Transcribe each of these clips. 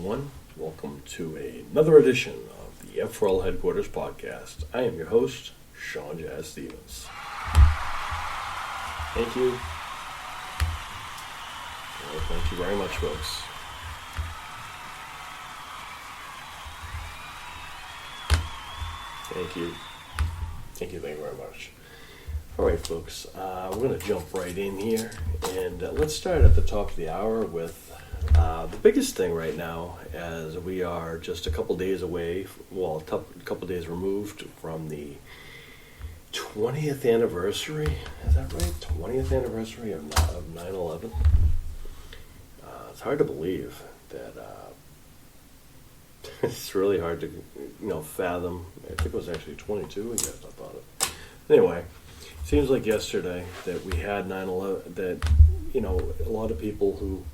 everyone. Welcome to another edition of the F4L Headquarters Podcast. I am your host, Sean Jazz Stevens. Thank you. Well, thank you very much, folks. Thank you. Thank you very much. All right, folks, we're going to jump right in here, and let's start at the top of the hour with the biggest thing right now, as we are just a couple days away, a couple days removed from the 20th anniversary. Is that right? 20th anniversary of 9/11. It's hard to believe that. It's really hard to, fathom. I think it was actually 22. I guess I thought it. Anyway. Seems like yesterday that we had 9/11, that, a lot of people who,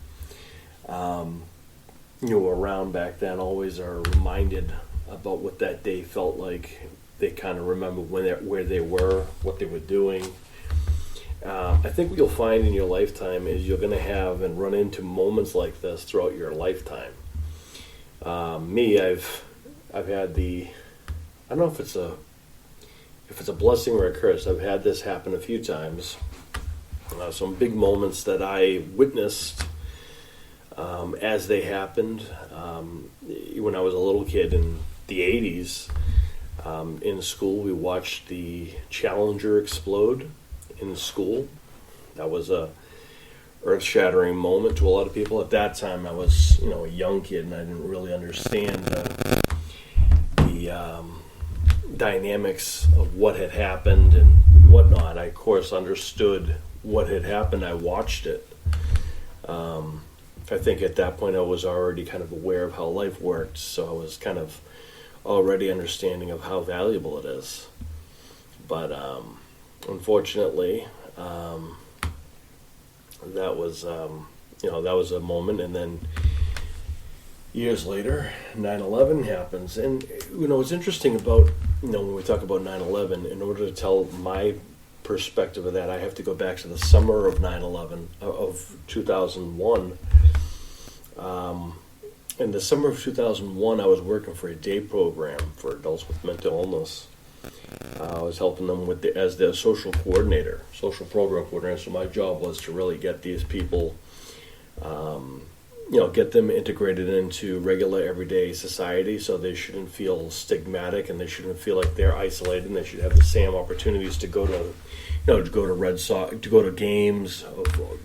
were around back then always are reminded about what that day felt like. They kind of remember where they were, what they were doing. I think what you'll find in your lifetime is you're going to have and run into moments like this throughout your lifetime. I've had I don't know if it's a blessing or a curse. I've had this happen a few times. Some big moments that I witnessed as they happened. When I was a little kid in the 80s, in school, we watched the Challenger explode in school. That was a earth-shattering moment to a lot of people. At that time, I was, a young kid, and I didn't really understand the dynamics of what had happened and whatnot. I, of course, understood what had happened. I watched it. I think at that point I was already kind of aware of how life worked, so I was kind of already understanding of how valuable it is. But unfortunately, that was a moment, and then years later, 9/11 happens. And, what's interesting about, when we talk about 9/11, in order to tell my perspective of that, I have to go back to the summer of 9/11, of 2001. In the summer of 2001, I was working for a day program for adults with mental illness. I was helping them as their social program coordinator. So my job was to really get these people, get them integrated into regular everyday society, so they shouldn't feel stigmatic and they shouldn't feel like they're isolated, and they should have the same opportunities to go to Red Sox, to go to games,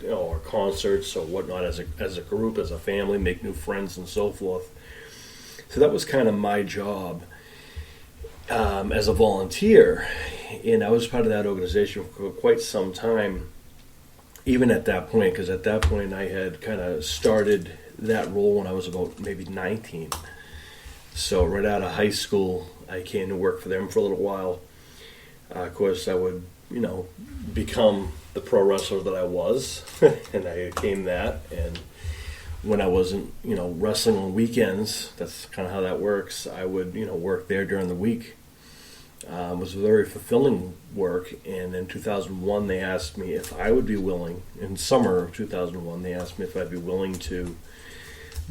or concerts or whatnot as a group, as a family, make new friends and so forth. So that was kind of my job as a volunteer, and I was part of that organization for quite some time. Even at that point, because at that point I had kind of started that role when I was about maybe 19. So right out of high school, I came to work for them for a little while. Of course, I would, become the pro wrestler that I was, and I became that. And when I wasn't, wrestling on weekends, that's kind of how that works, I would, work there during the week. It was very fulfilling work, and in 2001 they asked me if I would be willing, in summer of 2001, they asked me if I'd be willing to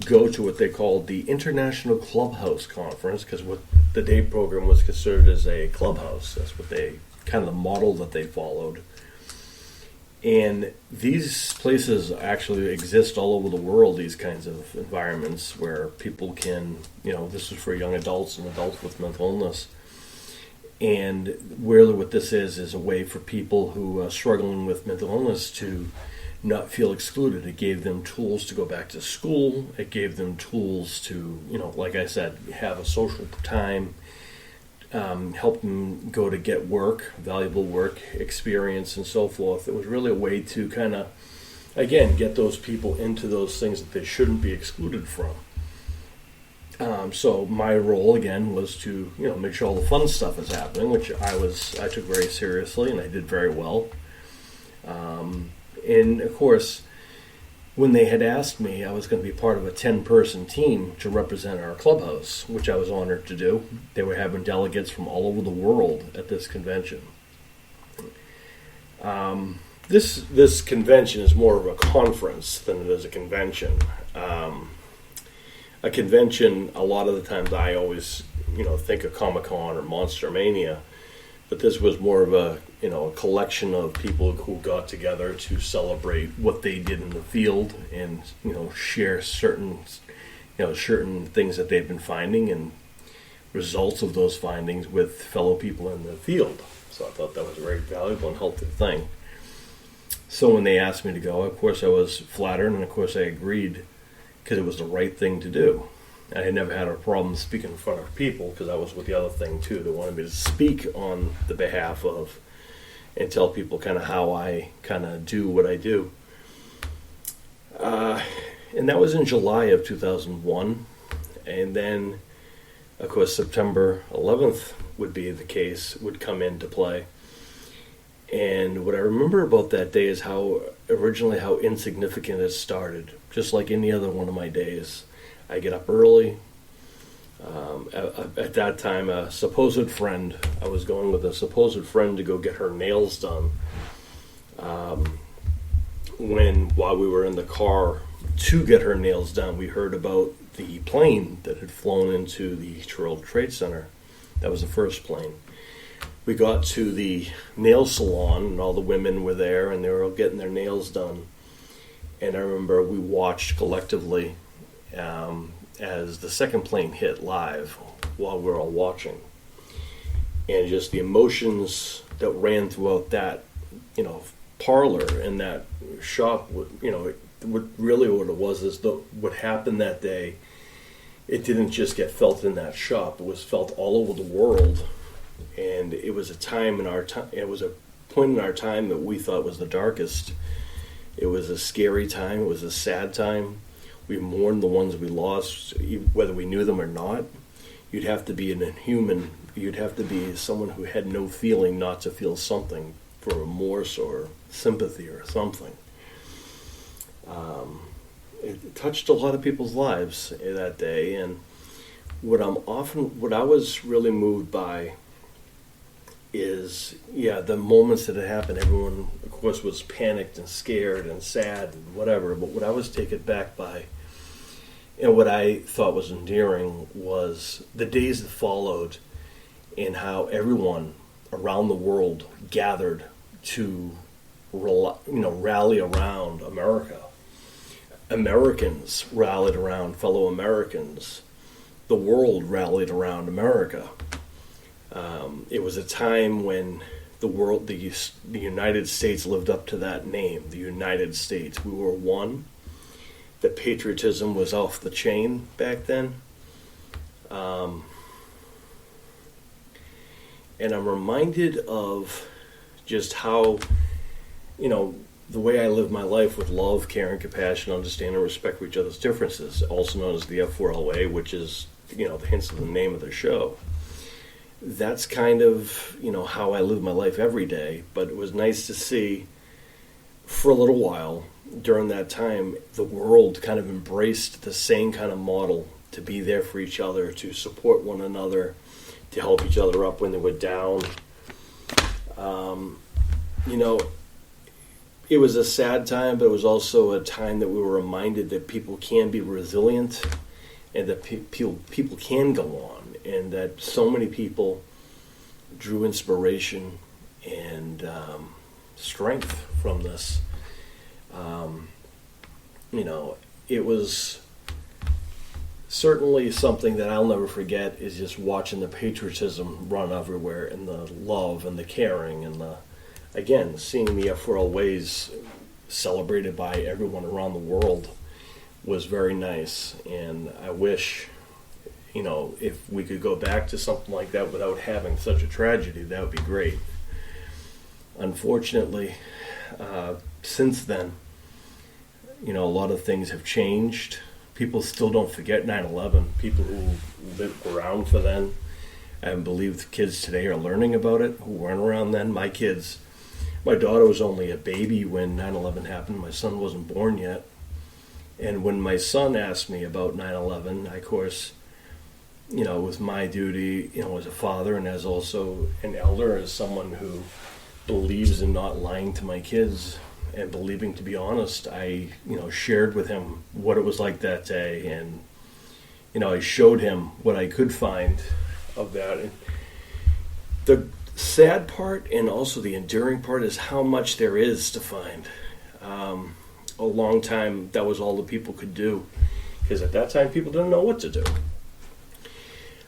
go to what they called the International Clubhouse Conference, because what the day program was considered as a clubhouse. That's what kind of the model that they followed. And these places actually exist all over the world, these kinds of environments where people can, this is for young adults and adults with mental illness. And really what this is a way for people who are struggling with mental illness to not feel excluded. It gave them tools to go back to school. It gave them tools to, like I said, have a social time, help them go to get work, valuable work experience and so forth. It was really a way to kind of, again, get those people into those things that they shouldn't be excluded from. So my role again was to, make sure all the fun stuff is happening, which I took very seriously, and I did very well. And of course, when they had asked me, I was going to be part of a 10-person team to represent our clubhouse, which I was honored to do. They were having delegates from all over the world at this convention. This convention is more of a conference than it is a convention. a convention, a lot of the times I always, think of Comic-Con or Monster Mania, but this was more of a collection of people who got together to celebrate what they did in the field and, share certain things that they've been finding and results of those findings with fellow people in the field. So I thought that was a very valuable and helpful thing. So when they asked me to go, of course I was flattered, and of course I agreed because it was the right thing to do. I had never had a problem speaking in front of people because that was with the other thing too. They wanted me to speak on the behalf of and tell people kind of how I kind of do what I do. And that was in July of 2001. And then, of course, September 11th would come into play. And what I remember about that day is how insignificant it started. Just like any other one of my days. I get up early. At that time, I was going with a supposed friend to go get her nails done. While we were in the car to get her nails done, we heard about the plane that had flown into the World Trade Center. That was the first plane. We got to the nail salon, and all the women were there, and they were all getting their nails done. And I remember we watched collectively as the second plane hit live while we were all watching. And just the emotions that ran throughout that, parlor in that shop, what it was is what happened that day, it didn't just get felt in that shop, it was felt all over the world. And it was a time it was a point in our time that we thought was the darkest. It was a scary time, it was a sad time. We mourned the ones we lost, whether we knew them or not. You'd have to be you'd have to be someone who had no feeling not to feel something for remorse or sympathy or something. It touched a lot of people's lives that day, and what I was really moved by is, the moments that it happened, everyone, of course, was panicked and scared and sad and whatever, but what I was taken back by and what I thought was endearing was the days that followed and how everyone around the world gathered to rally around America. Americans rallied around fellow Americans. The world rallied around America. It was a time when the United States lived up to that name, the United States. We were one. The patriotism was off the chain back then. And I'm reminded of just how, the way I live my life with love, care, and compassion, understand and respect for each other's differences, also known as the F4L way, which is, the hints of the name of the show. That's kind of, how I live my life every day, but it was nice to see for a little while during that time, the world kind of embraced the same kind of model to be there for each other, to support one another, to help each other up when they were down. It was a sad time, but it was also a time that we were reminded that people can be resilient and that people can go on, and that so many people drew inspiration and strength from this. It was certainly something that I'll never forget, is just watching the patriotism run everywhere, and the love and the caring, and seeing the F4L ways celebrated by everyone around the world was very nice. And I wish, if we could go back to something like that without having such a tragedy, that would be great. Unfortunately, since then, a lot of things have changed. People still don't forget 9/11. People who lived around for then, I believe the kids today are learning about it who weren't around then. My daughter was only a baby when 9/11 happened. My son wasn't born yet. And when my son asked me about 9/11, of course, it was my duty, as a father and as also an elder, as someone who believes in not lying to my kids and believing to be honest. I, shared with him what it was like that day, and, I showed him what I could find of that. And the sad part and also the enduring part is how much there is to find. A long time, that was all the people could do, because at that time people didn't know what to do.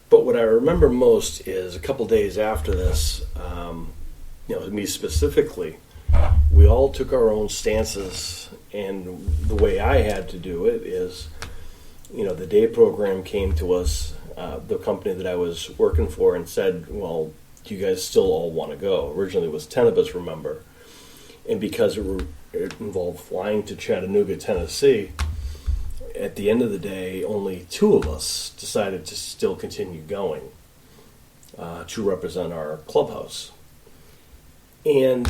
But what I remember most is a couple days after this, me specifically, we all took our own stances, and the way I had to do it is, the day program came to us, the company that I was working for, and said, well, do you guys still all want to go? Originally it was 10 of us, remember, and because it involved flying to Chattanooga, Tennessee, at the end of the day, only 2 of us decided to still continue going to represent our clubhouse. And,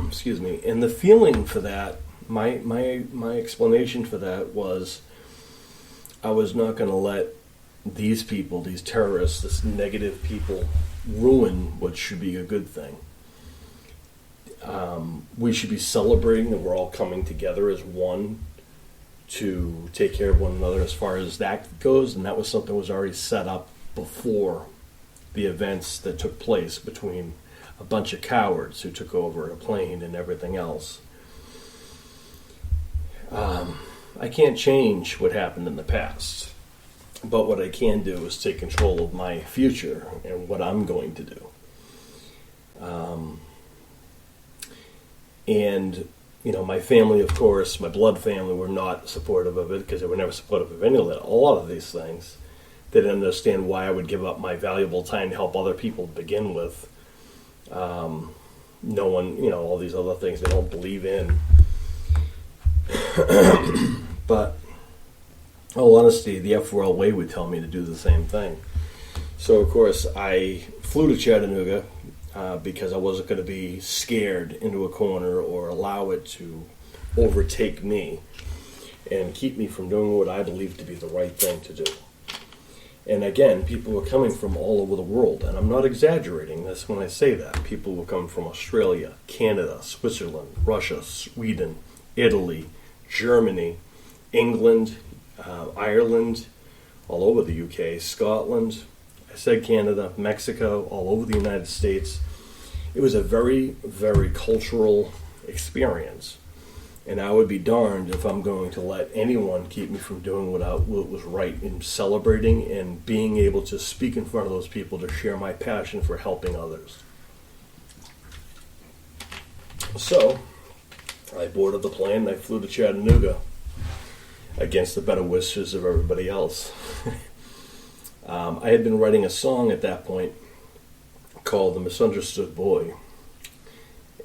excuse me, and the feeling for that, my explanation for that was I was not going to let these people, these terrorists, this negative people, ruin what should be a good thing. We should be celebrating that we're all coming together as one to take care of one another as far as that goes, and that was something that was already set up before the events that took place between a bunch of cowards who took over a plane and everything else. I can't change what happened in the past, but what I can do is take control of my future and what I'm going to do. And my family, of course, my blood family, were not supportive of it because they were never supportive of any of that. A lot of these things. They didn't understand why I would give up my valuable time to help other people to begin with. No one, all these other things they don't believe in. But, in all honesty, the F4L way would tell me to do the same thing. So, of course, I flew to Chattanooga because I wasn't going to be scared into a corner or allow it to overtake me and keep me from doing what I believe to be the right thing to do. And again, people were coming from all over the world, and I'm not exaggerating this when I say that. People were coming from Australia, Canada, Switzerland, Russia, Sweden, Italy, Germany, England, Ireland, all over the UK, Scotland, I said Canada, Mexico, all over the United States. It was a very, very cultural experience. And I would be darned if I'm going to let anyone keep me from doing what was right in celebrating and being able to speak in front of those people to share my passion for helping others. So, I boarded the plane and I flew to Chattanooga against the better wishes of everybody else. I had been writing a song at that point called The Misunderstood Boy.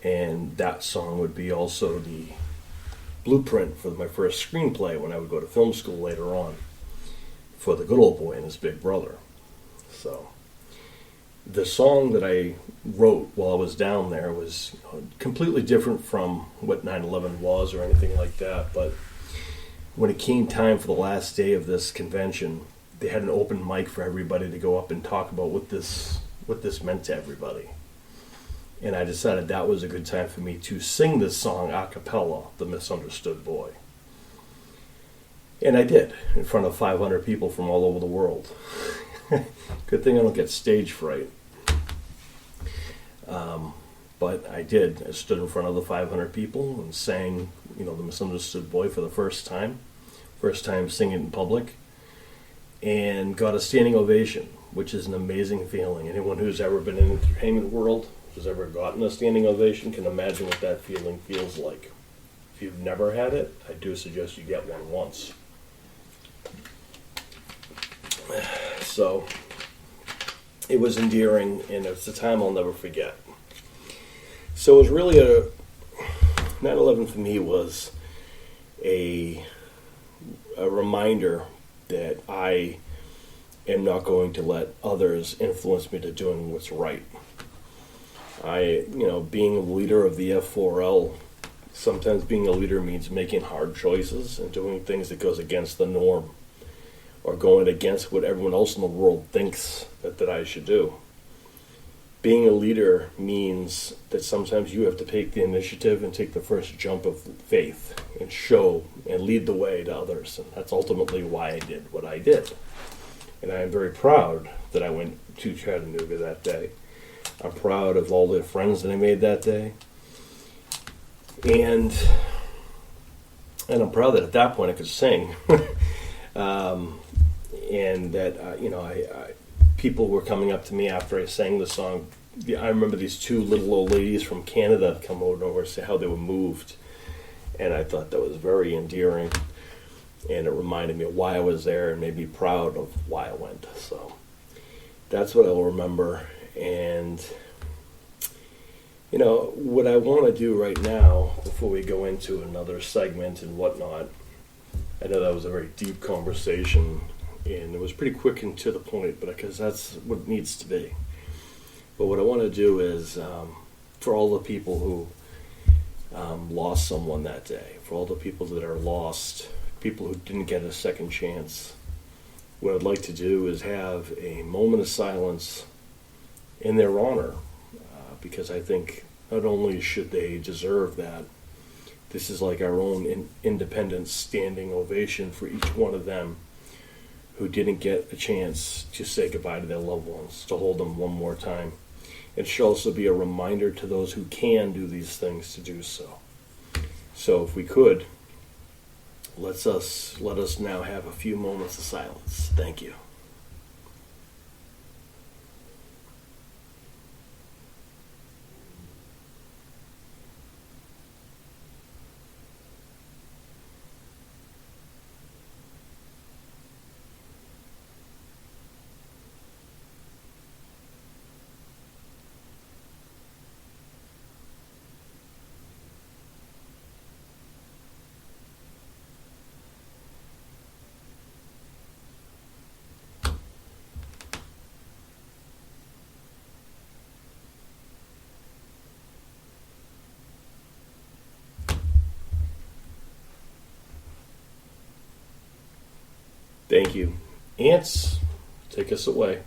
And that song would be also the blueprint for my first screenplay when I would go to film school later on for The Good Old Boy and His Big Brother. So the song that I wrote while I was down there was completely different from what 9/11 was or anything like that. But when it came time for the last day of this convention, they had an open mic for everybody to go up and talk about what this meant to everybody. And I decided that was a good time for me to sing this song a cappella, The Misunderstood Boy. And I did, in front of 500 people from all over the world. Good thing I don't get stage fright. But I did. I stood in front of the 500 people and sang, The Misunderstood Boy for the first time. First time singing in public. And got a standing ovation, which is an amazing feeling. Anyone who's ever been in the entertainment world, who's ever gotten a standing ovation, can imagine what that feeling feels like. If you've never had it, I do suggest you get one once. So, it was endearing, and it's a time I'll never forget. So it was really 9/11 for me was a reminder that I am not going to let others influence me to doing what's right. Being a leader of the F4L, sometimes being a leader means making hard choices and doing things that goes against the norm or going against what everyone else in the world thinks that I should do. being a leader means that sometimes you have to take the initiative and take the first jump of faith and show and lead the way to others. And that's ultimately why I did what I did. And I am very proud that I went to Chattanooga that day. I'm proud of all the friends that I made that day. And I'm proud that at that point I could sing. And that, I people were coming up to me after I sang the song. I remember these two little old ladies from Canada come over and say how they were moved. And I thought that was very endearing. And it reminded me of why I was there and made me proud of why I went. So that's what I'll remember. And, what I want to do right now, before we go into another segment and whatnot, I know that was a very deep conversation, and it was pretty quick and to the point, but because that's what it needs to be. But what I want to do is, for all the people who lost someone that day, for all the people that are lost, people who didn't get a second chance, what I'd like to do is have a moment of silence in their honor, because I think not only should they deserve that, this is like our own independent standing ovation for each one of them who didn't get a chance to say goodbye to their loved ones, to hold them one more time. It should also be a reminder to those who can do these things to do so. So if we could, let us now have a few moments of silence. Thank you. Thank you. Ants, take us away.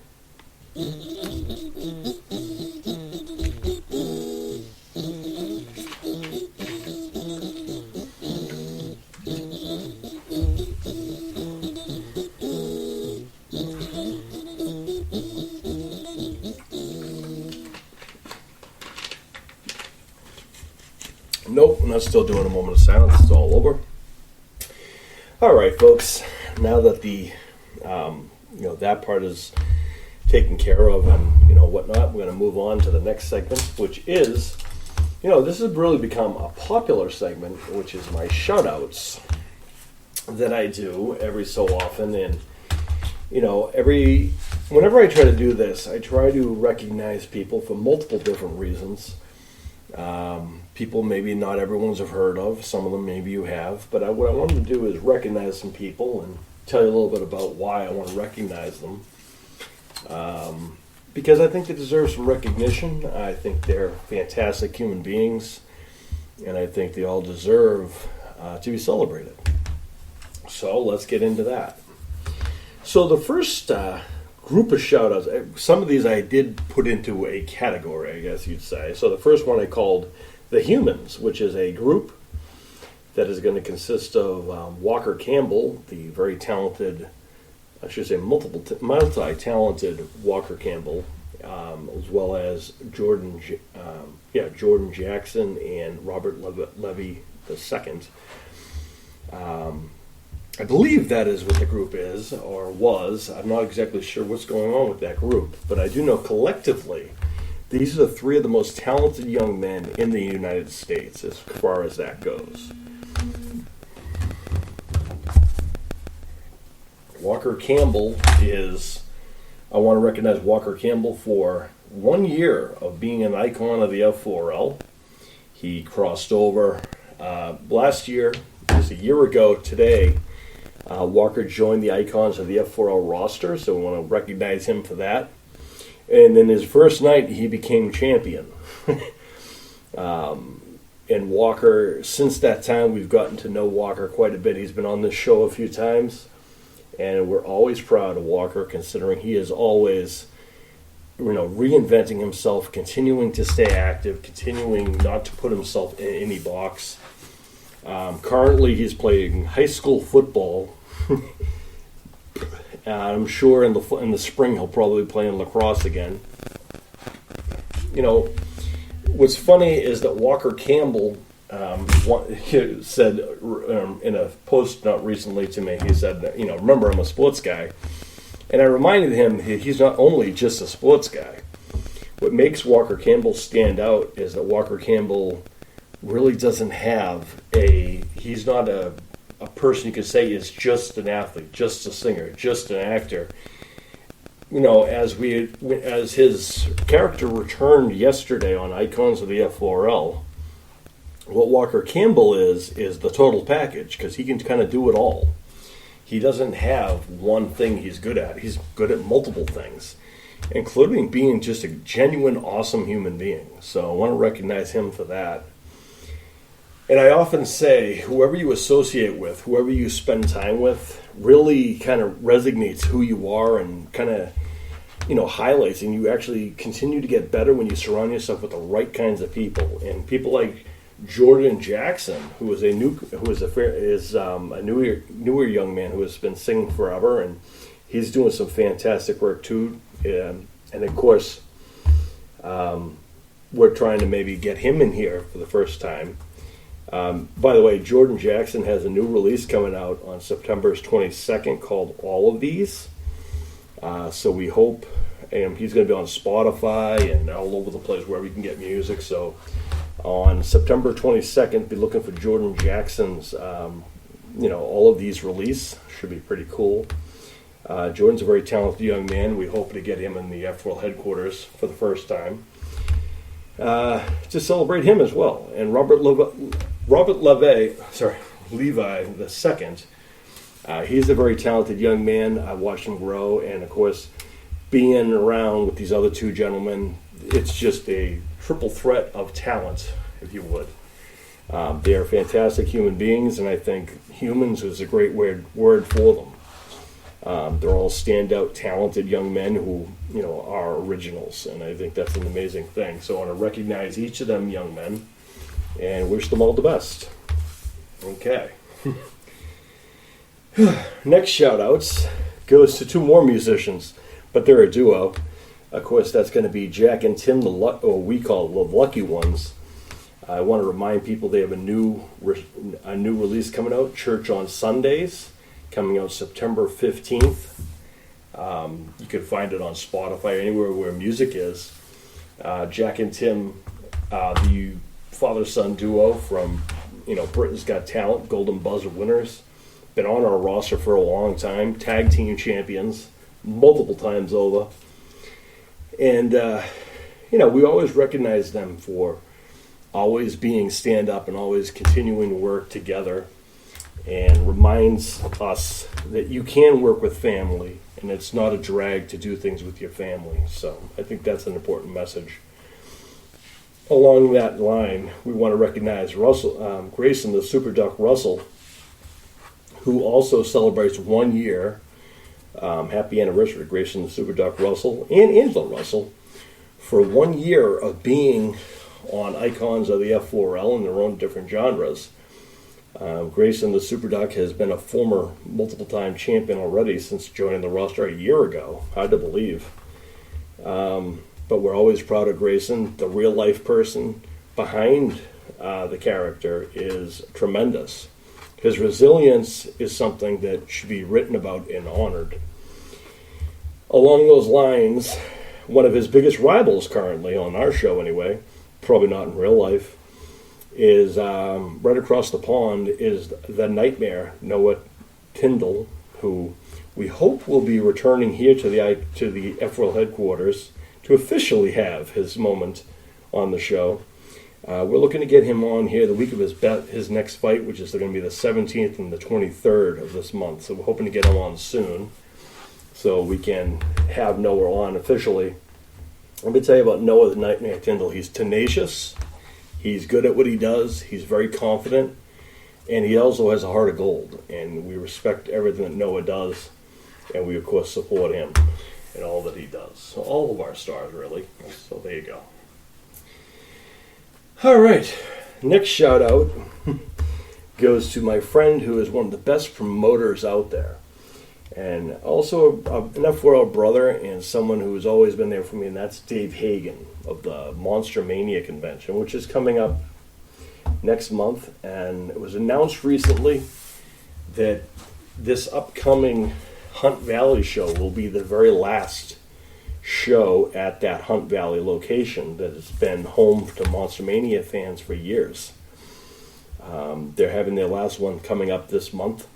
Nope, we're not still doing a moment of silence. It's all over. All right, folks. Now that the that part is taken care of and whatnot, we're going to move on to the next segment, which is this has really become a popular segment, which is my shout outs that I do every so often. And whenever I try to do this, I try to recognize people for multiple different reasons. People maybe not everyone's have heard of, some of them maybe you have, but what I wanted to do is recognize some people and tell you a little bit about why I want to recognize them. Because I think they deserve some recognition. I think they're fantastic human beings, and I think they all deserve to be celebrated. So let's get into that. So the first group of shout-outs, some of these I did put into a category, I guess you'd say. So the first one I called The Humans, which is a group that is going to consist of Walker Campbell, the very talented, I should say multi-talented Walker Campbell, as well as Jordan Jackson and Robert Levy II. I believe that is what the group is, or was. I'm not exactly sure what's going on with that group, but I do know collectively these are the three of the most talented young men in the United States as far as that goes. Walker Campbell I want to recognize Walker Campbell for 1 year of being an icon of the F4L. He crossed over last year, just a year ago today. Walker joined the Icons of the F4L roster, so we want to recognize him for that. And in his first night, he became champion. And Walker, since that time, we've gotten to know Walker quite a bit. He's been on this show a few times, and we're always proud of Walker, considering he is always reinventing himself, continuing to stay active, continuing not to put himself in any box. Currently, he's playing high school football. I'm sure in the spring he'll probably play in lacrosse again. What's funny is that Walker Campbell said in a post not recently to me, he said, remember, I'm a sports guy. And I reminded him he's not only just a sports guy. What makes Walker Campbell stand out is that Walker Campbell really doesn't have he's not a person you could say is just an athlete, just a singer, just an actor. As his character returned yesterday on Icons of the F4L, what Walker Campbell is the total package, because he can kind of do it all. He doesn't have one thing he's good at. He's good at multiple things, including being just a genuine, awesome human being. So I want to recognize him for that. And I often say, whoever you associate with, whoever you spend time with, really kind of resonates who you are and kind of, highlights. And you actually continue to get better when you surround yourself with the right kinds of people. And people like Jordan Jackson, who is a newer young man who has been singing forever, and he's doing some fantastic work too. And of course, we're trying to maybe get him in here for the first time. By the way, Jordan Jackson has a new release coming out on September 22nd called All of These. So we hope, and he's going to be on Spotify and all over the place wherever you can get music. So on September 22nd, be looking for Jordan Jackson's, All of These release. Should be pretty cool. Jordan's a very talented young man. We hope to get him in the F4L Headquarters for the first time. To celebrate him as well. And Robert Levi the second. He's a very talented young man. I watched him grow, and of course, being around with these other two gentlemen, it's just a triple threat of talent, if you would. They are fantastic human beings, and I think humans is a great word for them. They're all standout, talented young men who, are originals, and I think that's an amazing thing. So I want to recognize each of them young men and wish them all the best. Okay. Next shout-outs goes to two more musicians, but they're a duo. Of course, that's going to be Jack and Tim, we call the Lucky Ones. I want to remind people they have a new release coming out, Church on Sundays, coming out September 15th. You can find it on Spotify, anywhere where music is. Jack and Tim, the father-son duo from Britain's Got Talent, Golden Buzzer winners. Been on our roster for a long time, tag team champions, multiple times over. And, we always recognize them for always being stand-up and always continuing to work together, and reminds us that you can work with family, and it's not a drag to do things with your family. So I think that's an important message. Along that line, we want to recognize Grayson, the Super Duck Russell, who also celebrates 1 year. Happy anniversary, Grayson, the Super Duck Russell, and Angela Russell, for 1 year of being on Icons of the F4L in their own different genres. Grayson, the Super Duck, has been a former multiple-time champion already since joining the roster a year ago. Hard to believe. But we're always proud of Grayson. The real-life person behind the character is tremendous. His resilience is something that should be written about and honored. Along those lines, one of his biggest rivals currently, on our show anyway, probably not in real life, is right across the pond is the Nightmare, Noah Tyndall, who we hope will be returning here to the F4L Headquarters to officially have his moment on the show. We're looking to get him on here the week of his next fight, which is going to be the 17th and the 23rd of this month. So we're hoping to get him on soon so we can have Noah on officially. Let me tell you about Noah the Nightmare Tyndall. He's tenacious. He's good at what he does. He's very confident. And he also has a heart of gold. And we respect everything that Noah does. And we, of course, support him. in all that he does. So all of our stars, really. So there you go. All right. Next shout out goes to my friend who is one of the best promoters out there. And also an F4L brother and someone who has always been there for me, and that's Dave Hagen of the Monster Mania convention, which is coming up next month. And it was announced recently that this upcoming Hunt Valley show will be the very last show at that Hunt Valley location that has been home to Monster Mania fans for years. They're having their last one coming up this month.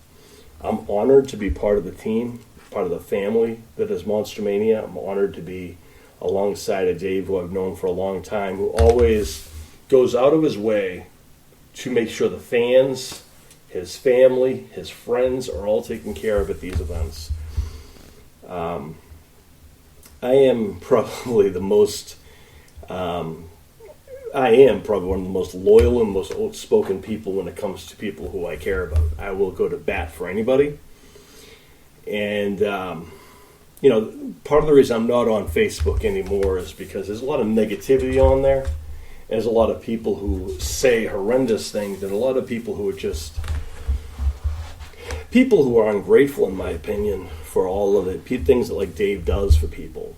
I'm honored to be part of the team, part of the family that is Monster Mania. I'm honored to be alongside of Dave, who I've known for a long time, who always goes out of his way to make sure the fans, his family, his friends are all taken care of at these events. I am probably one of the most loyal and most outspoken people when it comes to people who I care about. I will go to bat for anybody. And, part of the reason I'm not on Facebook anymore is because there's a lot of negativity on there. There's a lot of people who say horrendous things, and a lot of people who are just people who are ungrateful, in my opinion, for all of the things that like Dave does for people.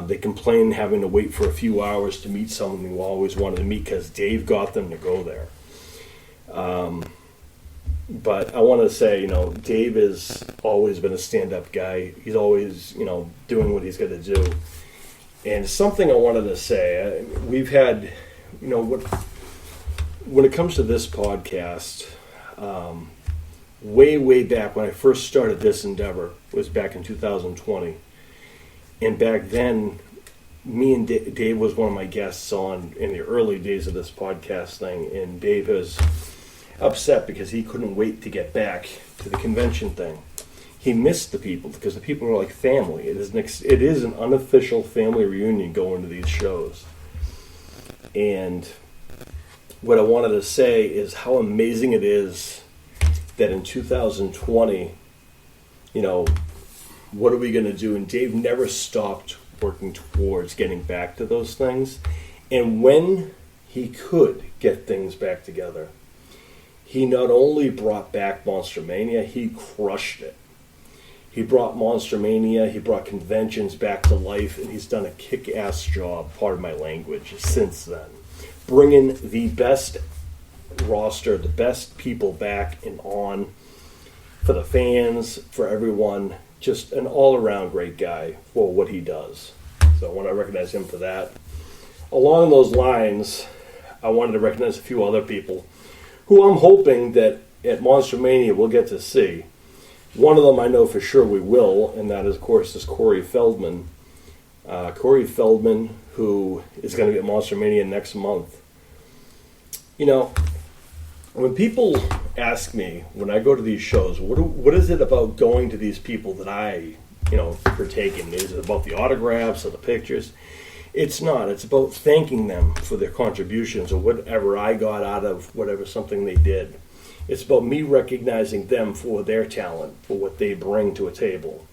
They complain having to wait for a few hours to meet someone who always wanted to meet because Dave got them to go there. But I want to say, Dave has always been a stand-up guy. He's always, doing what he's got to do. And something I wanted to say, we've had, when it comes to this podcast, way back when I first started this endeavor, was back in 2020. And back then, me and Dave was one of my guests on in the early days of this podcast thing, and Dave was upset because he couldn't wait to get back to the convention thing. He missed the people because the people were like family. It is an unofficial family reunion going to these shows. And what I wanted to say is how amazing it is that in 2020, what are we going to do? And Dave never stopped working towards getting back to those things. And when he could get things back together, he not only brought back Monster Mania, he crushed it. He brought Monster Mania, he brought conventions back to life, and he's done a kick-ass job, pardon my language, since then. Bringing the best roster, the best people back and on for the fans, for everyone. Just an all-around great guy for what he does. So I want to recognize him for that. Along those lines, I wanted to recognize a few other people who I'm hoping that at Monster Mania we'll get to see. One of them I know for sure we will, and that, of course, is Corey Feldman. Corey Feldman, who is going to be at Monster Mania next month. When people ask me, when I go to these shows, what is it about going to these people that I, partake in? Is it about the autographs or the pictures? It's not. It's about thanking them for their contributions or whatever I got out of whatever something they did. It's about me recognizing them for their talent, for what they bring to a table.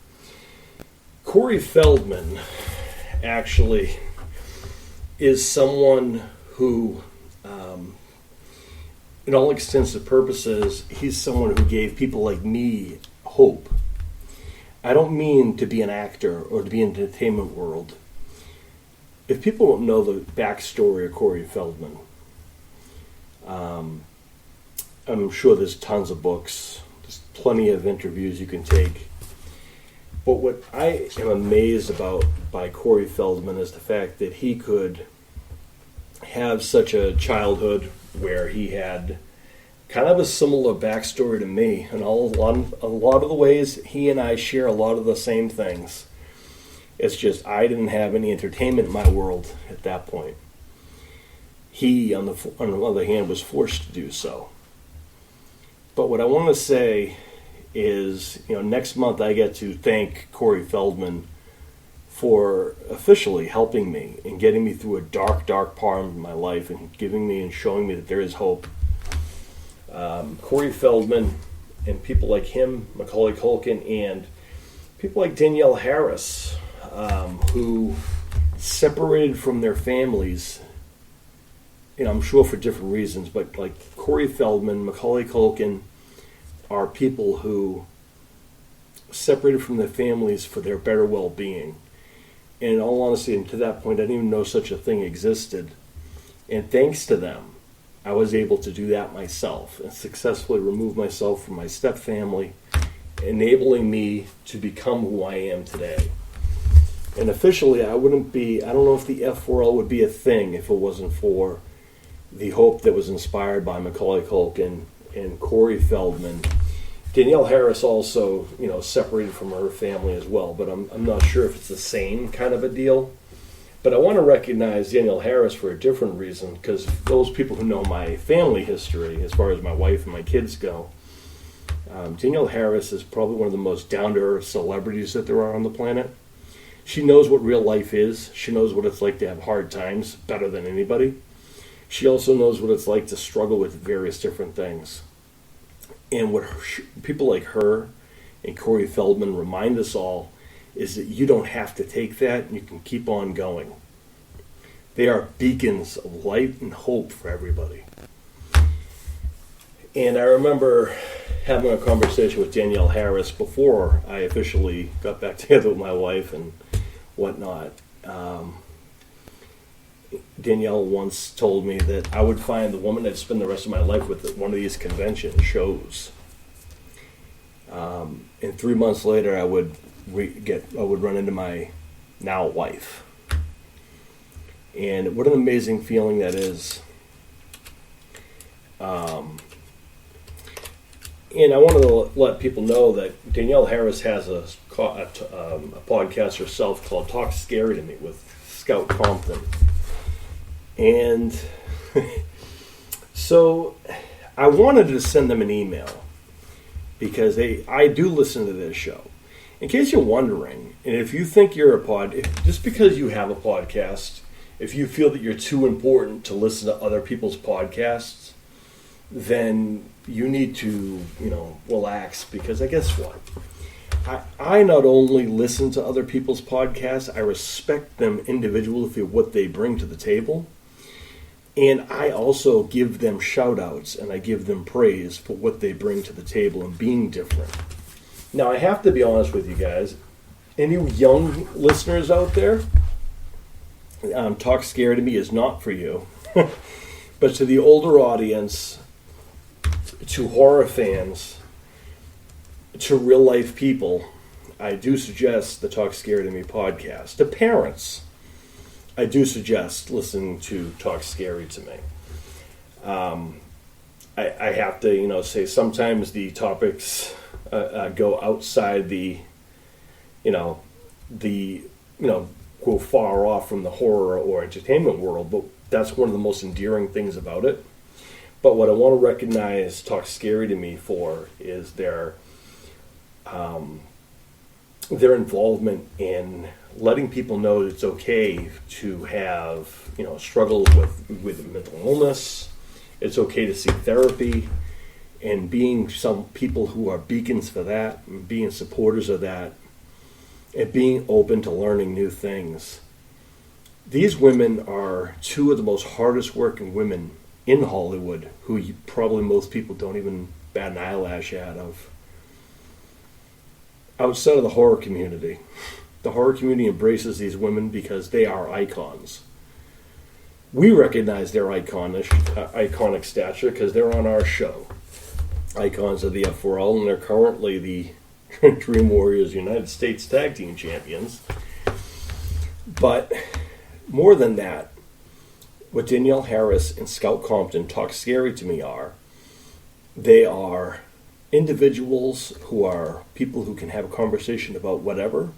Corey Feldman actually is someone who, in all extents and purposes, he's someone who gave people like me hope. I don't mean to be an actor or to be in the entertainment world. If people don't know the backstory of Corey Feldman, I'm sure there's tons of books, there's plenty of interviews you can take. But what I am amazed about by Corey Feldman is the fact that he could have such a childhood where he had kind of a similar backstory to me. And a lot of the ways he and I share a lot of the same things. It's just I didn't have any entertainment in my world at that point. He, on the other hand, was forced to do so. But what I want to say is, next month I get to thank Corey Feldman for officially helping me and getting me through a dark part of my life and giving me and showing me that there is hope. Corey Feldman and people like him, Macaulay Culkin, and people like Danielle Harris, who separated from their families, I'm sure for different reasons, but like Corey Feldman, Macaulay Culkin are people who separated from their families for their better well-being. And in all honesty, and to that point, I didn't even know such a thing existed. And thanks to them, I was able to do that myself and successfully remove myself from my step-family, enabling me to become who I am today. And officially, I don't know if the F4L would be a thing if it wasn't for the hope that was inspired by Macaulay Culkin and Corey Feldman. Danielle Harris also, separated from her family as well, but I'm not sure if it's the same kind of a deal. But I want to recognize Danielle Harris for a different reason, because those people who know my family history, as far as my wife and my kids go, Danielle Harris is probably one of the most down-to-earth celebrities that there are on the planet. She knows what real life is. She knows what it's like to have hard times better than anybody. She also knows what it's like to struggle with various different things. And what people like her and Corey Feldman remind us all is that you don't have to take that and you can keep on going. They are beacons of light and hope for everybody. And I remember having a conversation with Danielle Harris before I officially got back together with my wife and whatnot. Danielle once told me that I would find the woman I'd spend the rest of my life with at one of these convention shows. And 3 months later, I would run into my now wife. And what an amazing feeling that is. And I wanted to let people know that Danielle Harris has a podcast herself called Talk Scary to Me with Scout Compton. And so I wanted to send them an email because I do listen to this show. In case you're wondering, and if you think you're just because you have a podcast, if you feel that you're too important to listen to other people's podcasts, then you need to, relax, because I guess what? I not only listen to other people's podcasts, I respect them individually for what they bring to the table. And I also give them shout outs and I give them praise for what they bring to the table and being different. Now, I have to be honest with you guys. Any young listeners out there, Talk Scary to Me is not for you. But to the older audience, to horror fans, to real life people, I do suggest the Talk Scary to Me podcast. To parents, I do suggest listening to Talk Scary to Me. I have to, say sometimes the topics go outside go far off from the horror or entertainment world, but that's one of the most endearing things about it. But what I want to recognize Talk Scary to Me for is their involvement in letting people know that it's okay to have, struggles with mental illness. It's okay to seek therapy, and being some people who are beacons for that, and being supporters of that, and being open to learning new things. These women are two of the most hardest working women in Hollywood, who probably most people don't even bat an eyelash at of. Outside of the horror community, the horror community embraces these women because they are icons. We recognize their iconic stature because they're on our show. Icons of the F4L, and they're currently the Dream Warriors United States Tag Team Champions. But more than that, what Danielle Harris and Scout Compton Talk Scary to Me are, they are individuals who are people who can have a conversation about whatever.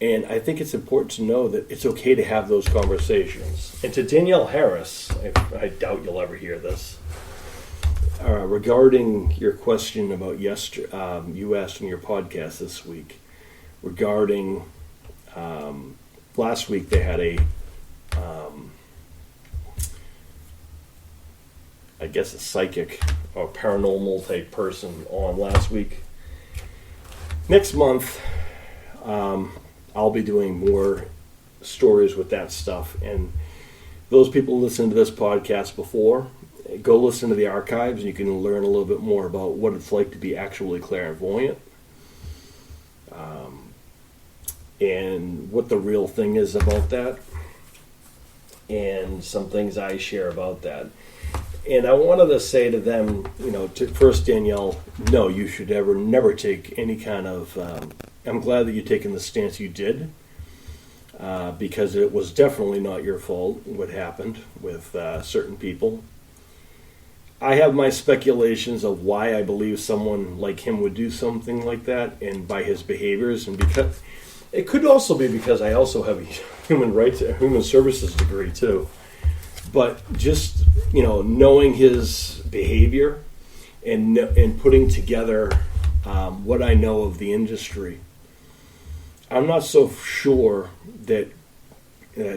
And I think it's important to know that it's okay to have those conversations. And to Danielle Harris, I doubt you'll ever hear this, regarding your question about you asked in your podcast this week, regarding last week they had a psychic or paranormal type person on last week. Next month, I'll be doing more stories with that stuff. And those people who listened to this podcast before, go listen to the archives and you can learn a little bit more about what it's like to be actually clairvoyant. And what the real thing is about that. And some things I share about that. And I wanted to say to them, to first Danielle, no, you should never take any kind of, I'm glad that you're taking the stance you did, because it was definitely not your fault what happened with certain people. I have my speculations of why I believe someone like him would do something like that, and by his behaviors, and because it could also be because I also have a human services degree too. But just knowing his behavior and putting together what I know of the industry, I'm not so sure that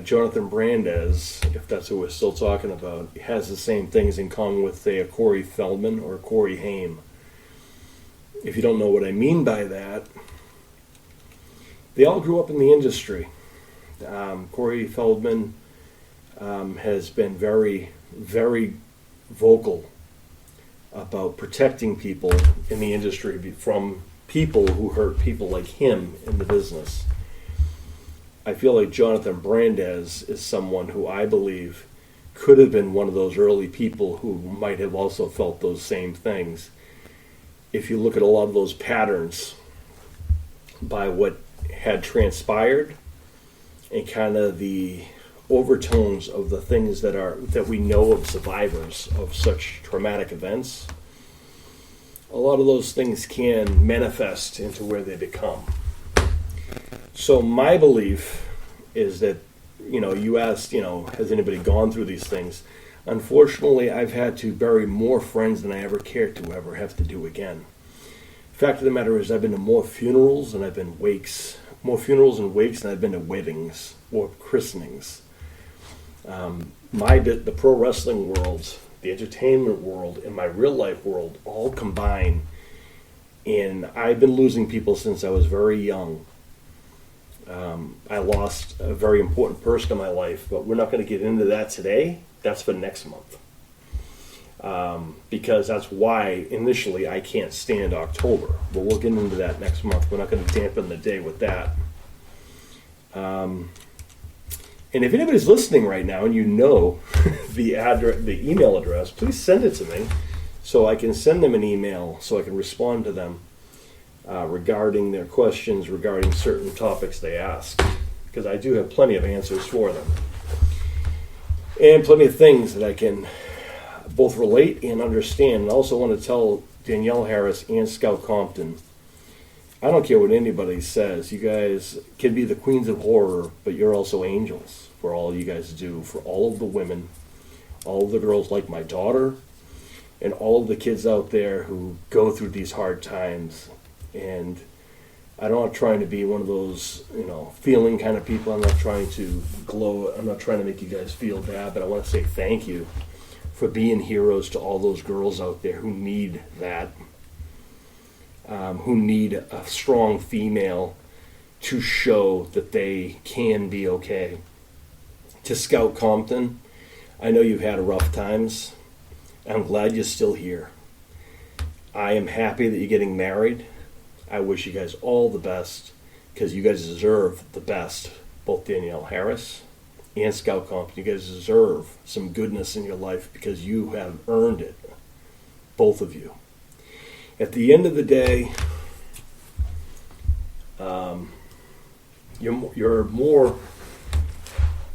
Jonathan Brandis, if that's who we're still talking about, has the same things in common with, say, a Corey Feldman or Corey Haim. If you don't know what I mean by that, they all grew up in the industry. Corey Feldman has been very, very vocal about protecting people in the industry from people who hurt people like him in the business. I feel like Jonathan Brandis is someone who I believe could have been one of those early people who might have also felt those same things. If you look at a lot of those patterns by what had transpired and kind of the overtones of the things that we know of survivors of such traumatic events, a lot of those things can manifest into where they become. So my belief is that, you asked, has anybody gone through these things? Unfortunately, I've had to bury more friends than I ever cared to ever have to do again. Fact of the matter is, I've been to more funerals and I've been more funerals and wakes than I've been to weddings or christenings. The pro wrestling world, the entertainment world, and my real life world all combine. And I've been losing people since I was very young. I lost a very important person in my life, but we're not going to get into that today. That's for next month. Because that's why initially I can't stand October. But we'll get into that next month. We're not going to dampen the day with that. And if anybody's listening right now and the email address, please send it to me so I can send them an email so I can respond to them regarding their questions regarding certain topics they ask, because I do have plenty of answers for them and plenty of things that I can both relate and understand. And I also want to tell Danielle Harris and Scout Compton, I don't care what anybody says. You guys can be the queens of horror, but you're also angels for all you guys do, for all of the women, all of the girls like my daughter, and all of the kids out there who go through these hard times. And I'm not trying to be one of those, feeling kind of people. I'm not trying to glow. I'm not trying to make you guys feel bad, but I want to say thank you for being heroes to all those girls out there who need that. Who need a strong female to show that they can be okay. To Scout Compton, I know you've had rough times. I'm glad you're still here. I am happy that you're getting married. I wish you guys all the best, because you guys deserve the best. Both Danielle Harris and Scout Compton, you guys deserve some goodness in your life because you have earned it. Both of you. At the end of the day, you're more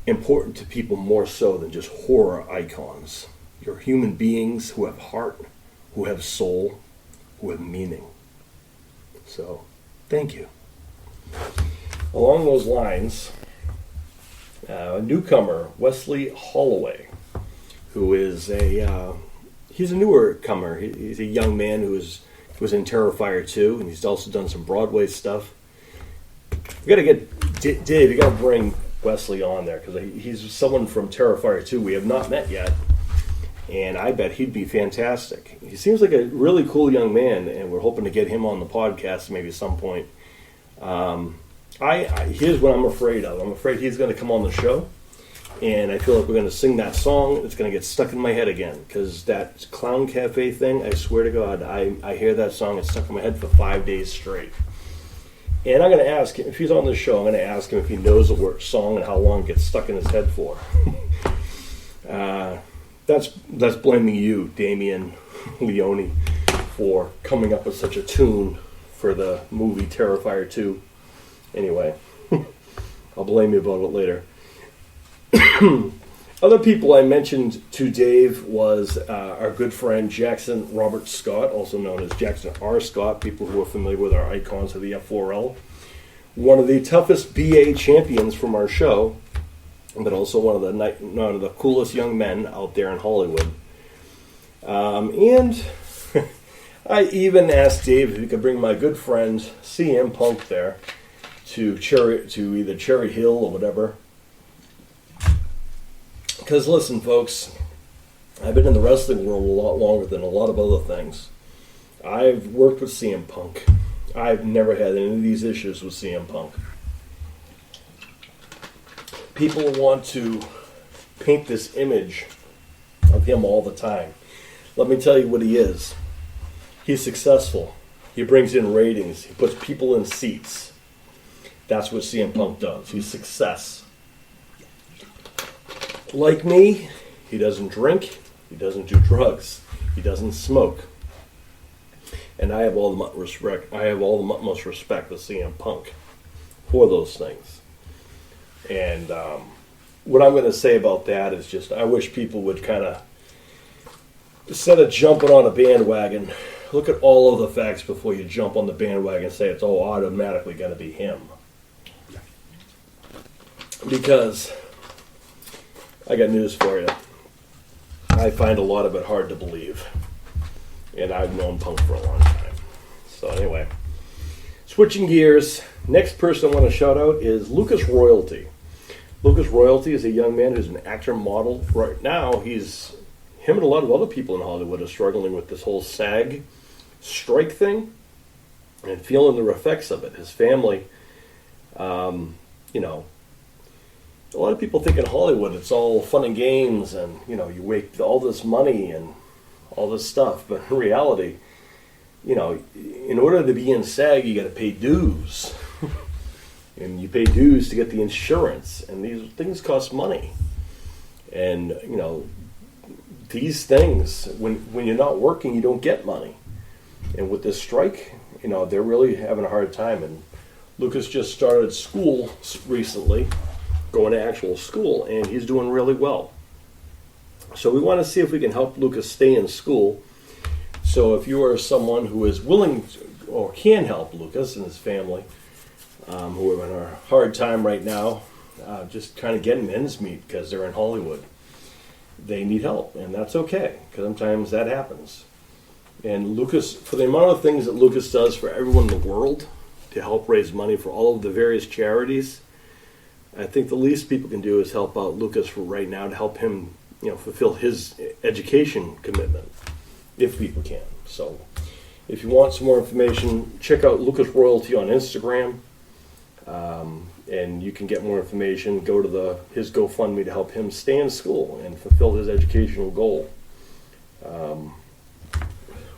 important to people more so than just horror icons. You're human beings who have heart, who have soul, who have meaning. So, thank you. Along those lines, a newcomer, Wesley Holloway, who is he's a newer comer. He's a young man who was in Terrifier 2, and he's also done some Broadway stuff. We got to get Dave. You got to bring Wesley on there because he's someone from Terrifier 2 we have not met yet, and I bet he'd be fantastic. He seems like a really cool young man, and we're hoping to get him on the podcast maybe at some point. Here's what I'm afraid of. I'm afraid he's going to come on the show, and I feel like we're going to sing that song. It's going to get stuck in my head again, because that Clown Cafe thing, I swear to God, I hear that song, it's stuck in my head for 5 days straight. And I'm going to ask him, if he's on the show, I'm going to ask him if he knows the word song and how long it gets stuck in his head for. That's blaming you, Damian Leone, for coming up with such a tune for the movie Terrifier 2. Anyway, I'll blame you about it later. Other people I mentioned to Dave was our good friend Jackson Robert Scott, also known as Jackson R. Scott, people who are familiar with our icons of the F4L. One of the toughest BA champions from our show, but also one of the coolest young men out there in Hollywood. And I even asked Dave if he could bring my good friend CM Punk there to either Cherry Hill or whatever. Because listen, folks, I've been in the wrestling world a lot longer than a lot of other things. I've worked with CM Punk. I've never had any of these issues with CM Punk. People want to paint this image of him all the time. Let me tell you what he is. He's successful. He brings in ratings. He puts people in seats. That's what CM Punk does. He's success. Like me, he doesn't drink. He doesn't do drugs. He doesn't smoke. And I have all the respect. I have all the utmost respect for CM Punk for those things. And what I'm going to say about that is just, I wish people would kind of, instead of jumping on a bandwagon, look at all of the facts before you jump on the bandwagon and say it's all automatically going to be him. Because I got news for you. I find a lot of it hard to believe. And I've known Punk for a long time. So anyway, switching gears, next person I want to shout out is Lucas Royalty. Lucas Royalty is a young man who's an actor model. Right now, him and a lot of other people in Hollywood are struggling with this whole SAG strike thing and feeling the effects of it. His family, a lot of people think in Hollywood it's all fun and games and, you make all this money and all this stuff. But in reality, in order to be in SAG, you got to pay dues. And you pay dues to get the insurance. And these things cost money. And, these things, when you're not working, you don't get money. And with this strike, they're really having a hard time. And Lucas just started school recently, going to actual school, and he's doing really well. So we want to see if we can help Lucas stay in school. So if you are someone who is willing or can help Lucas and his family, who are in a hard time right now, just kind of getting ends meet because they're in Hollywood, they need help, and that's okay, because sometimes that happens. And Lucas, for the amount of things that Lucas does for everyone in the world to help raise money for all of the various charities, I think the least people can do is help out Lucas for right now to help him, fulfill his education commitment, if people can. So, if you want some more information, check out Lucas Royalty on Instagram, and you can get more information. Go to his GoFundMe to help him stay in school and fulfill his educational goal.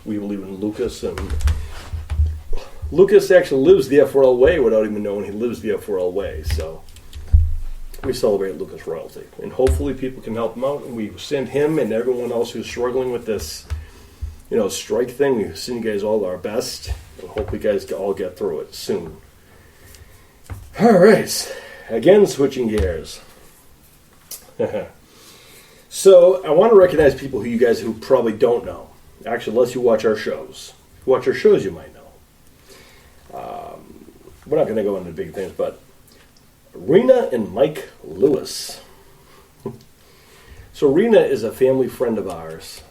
We believe in Lucas, and Lucas actually lives the F4L way without even knowing he lives the F4L way. So we celebrate Lucas Royalty, and hopefully people can help him out. And we send him and everyone else who's struggling with this, strike thing. We send you guys all our best, and hope you guys all get through it soon. All right, again, switching gears. So I want to recognize people who probably don't know. Actually, unless you watch our shows. If you watch our shows, you might know. We're not going to go into big things, but Rena and Mike Lewis. So Rena is a family friend of ours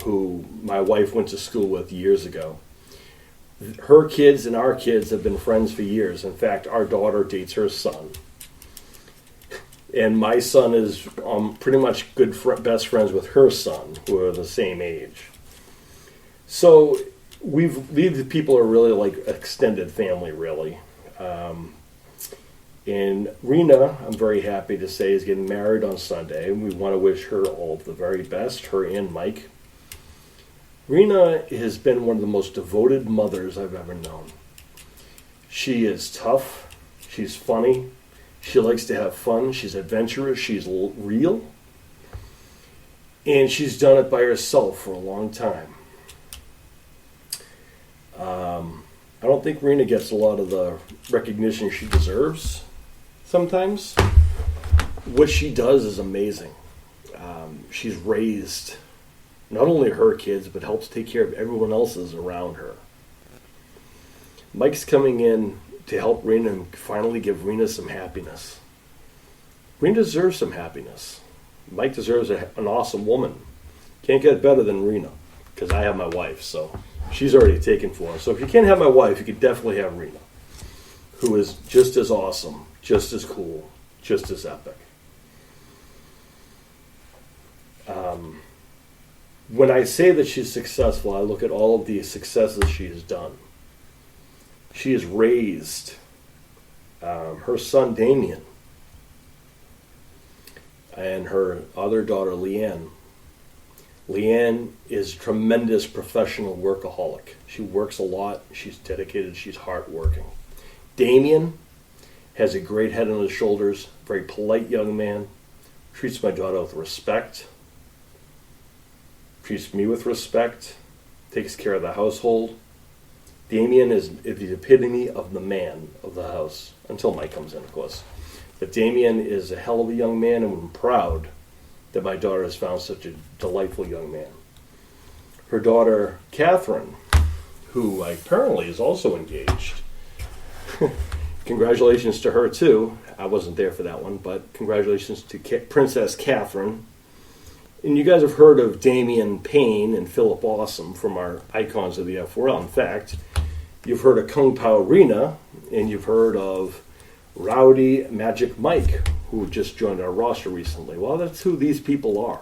who my wife went to school with years ago. Her kids and our kids have been friends for years. In fact, our daughter dates her son. And my son is pretty much best friends with her son, who are the same age. So these people are really like extended family, really. And Rena, I'm very happy to say, is getting married on Sunday, and we want to wish her all of the very best, her and Mike. Rena has been one of the most devoted mothers I've ever known. She is tough, she's funny, she likes to have fun, she's adventurous, she's real, and she's done it by herself for a long time. I don't think Rena gets a lot of the recognition she deserves sometimes. What she does is amazing. She's raised not only her kids, but helps take care of everyone else's around her. Mike's coming in to help Rena and finally give Rena some happiness. Rena deserves some happiness. Mike deserves an awesome woman. Can't get better than Rena, because I have my wife, so she's already taken for us. So if you can't have my wife, you could definitely have Rena, who is just as awesome, just as cool, just as epic. When I say that she's successful, I look at all of the successes she has done. She has raised her son Damien and her other daughter Leanne. Leanne is a tremendous professional workaholic. She works a lot, she's dedicated, she's hardworking. Damien has a great head on his shoulders, very polite young man, treats my daughter with respect, treats me with respect, takes care of the household. Damien is the epitome of the man of the house, until Mike comes in, of course. But Damien is a hell of a young man, and I'm proud that my daughter has found such a delightful young man. Her daughter, Catherine, who apparently is also engaged. Congratulations to her, too. I wasn't there for that one, but congratulations to Princess Catherine. And you guys have heard of Damian Payne and Philip Awesome from our icons of the F4L. In fact, you've heard of Kung Pao Rena, and you've heard of Rowdy Magic Mike, who just joined our roster recently. Well, that's who these people are.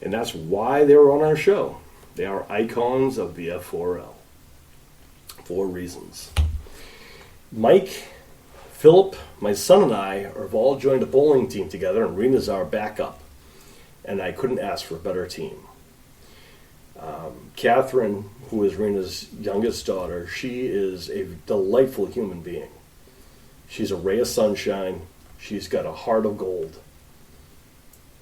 And that's why they're on our show. They are icons of the F4L. 4 reasons. Mike, Philip, my son, and I have all joined a bowling team together, and Rena's our backup. And I couldn't ask for a better team. Catherine, who is Rena's youngest daughter, she is a delightful human being. She's a ray of sunshine. She's got a heart of gold.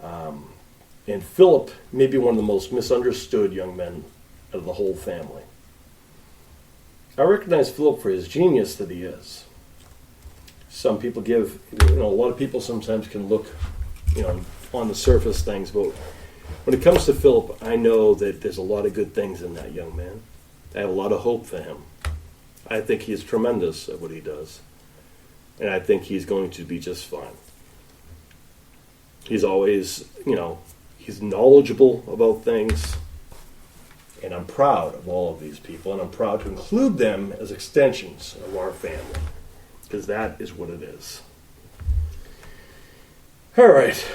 And Philip may be one of the most misunderstood young men of the whole family. I recognize Philip for his genius that he is. Some people a lot of people sometimes can look, on the surface things, but when it comes to Philip, I know that there's a lot of good things in that young man. I have a lot of hope for him. I think he's tremendous at what he does. And I think he's going to be just fine. He's always, he's knowledgeable about things. And I'm proud of all of these people. And I'm proud to include them as extensions of our family. Because that is what it is. All right.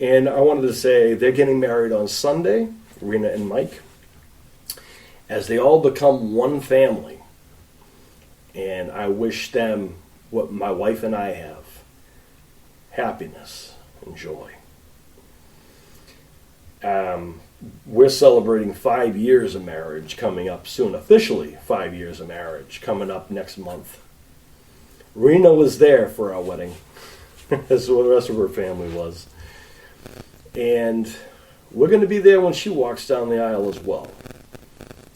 And I wanted to say they're getting married on Sunday, Rena and Mike, as they all become one family. And I wish them what my wife and I have, happiness and joy. We're celebrating 5 years of marriage coming up soon, officially 5 years of marriage coming up next month. Rena was there for our wedding, as the rest of her family was. And we're going to be there when she walks down the aisle as well.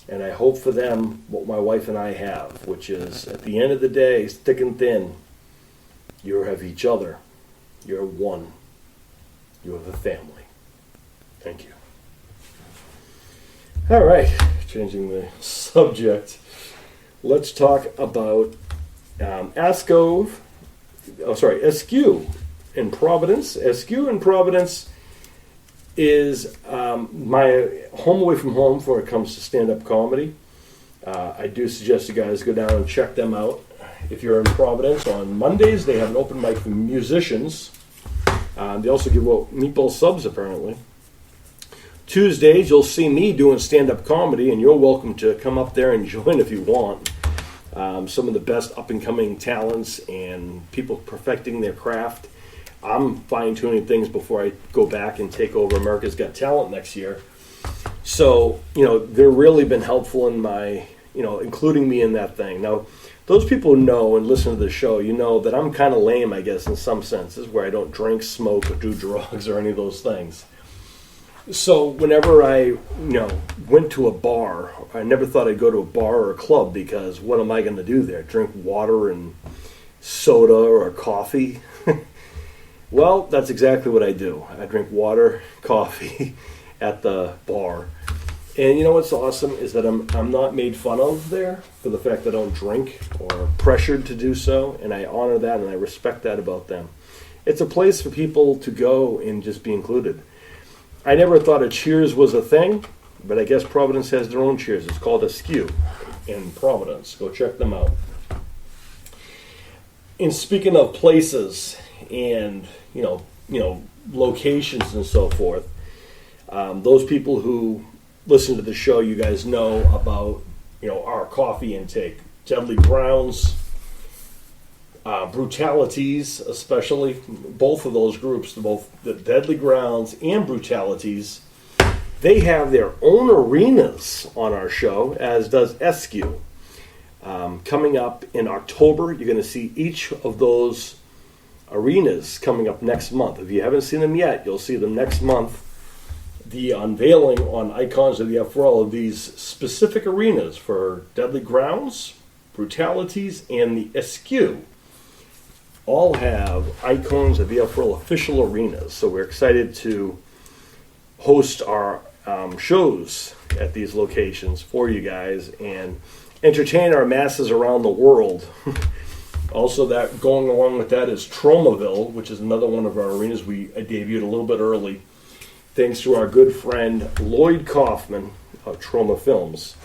And I hope for them what my wife and I have, which is, at the end of the day, thick and thin, you have each other. You're one. You have a family. Thank you. All right, changing the subject. Let's talk about Eskew in Providence. Eskew in Providence is my home away from home when it comes to stand-up comedy. I do suggest you guys go down and check them out. If you're in Providence, on Mondays they have an open mic for musicians. They also give out meatball subs, apparently. Tuesdays, you'll see me doing stand-up comedy, and you're welcome to come up there and join if you want. some of the best up-and-coming talents and people perfecting their craft. I'm fine-tuning things before I go back and take over America's Got Talent next year. So, they've really been helpful in my, including me in that thing. Now, those people who know and listen to the show, that I'm kind of lame, I guess, in some senses, where I don't drink, smoke, or do drugs or any of those things. So whenever I, went to a bar, I never thought I'd go to a bar or a club because what am I going to do there? Drink water and soda or coffee? Well, that's exactly what I do. I drink water, coffee at the bar. And what's awesome is that I'm not made fun of there for the fact that I don't drink or pressured to do so, and I honor that and I respect that about them. It's a place for people to go and just be included. I never thought a Cheers was a thing, but I guess Providence has their own Cheers. It's called Askew in Providence. Go check them out. And speaking of places and locations and so forth, those people who listen to the show, you guys know about our coffee intake. Deadly Grounds, Brutalities, especially both of those groups, both the Deadly Grounds and Brutalities, they have their own arenas on our show, as does Eskew. Coming up in October, you're going to see each of those arenas coming up next month. If you haven't seen them yet, you'll see them next month. The unveiling on Icons of the F4L of these specific arenas for Deadly Grounds, Brutalities, and the Eskew all have Icons of the F4L official arenas. So we're excited to host our shows at these locations for you guys and entertain our masses around the world. Also, that going along with that is Tromaville, which is another one of our arenas we debuted a little bit early, thanks to our good friend Lloyd Kaufman of Troma Films,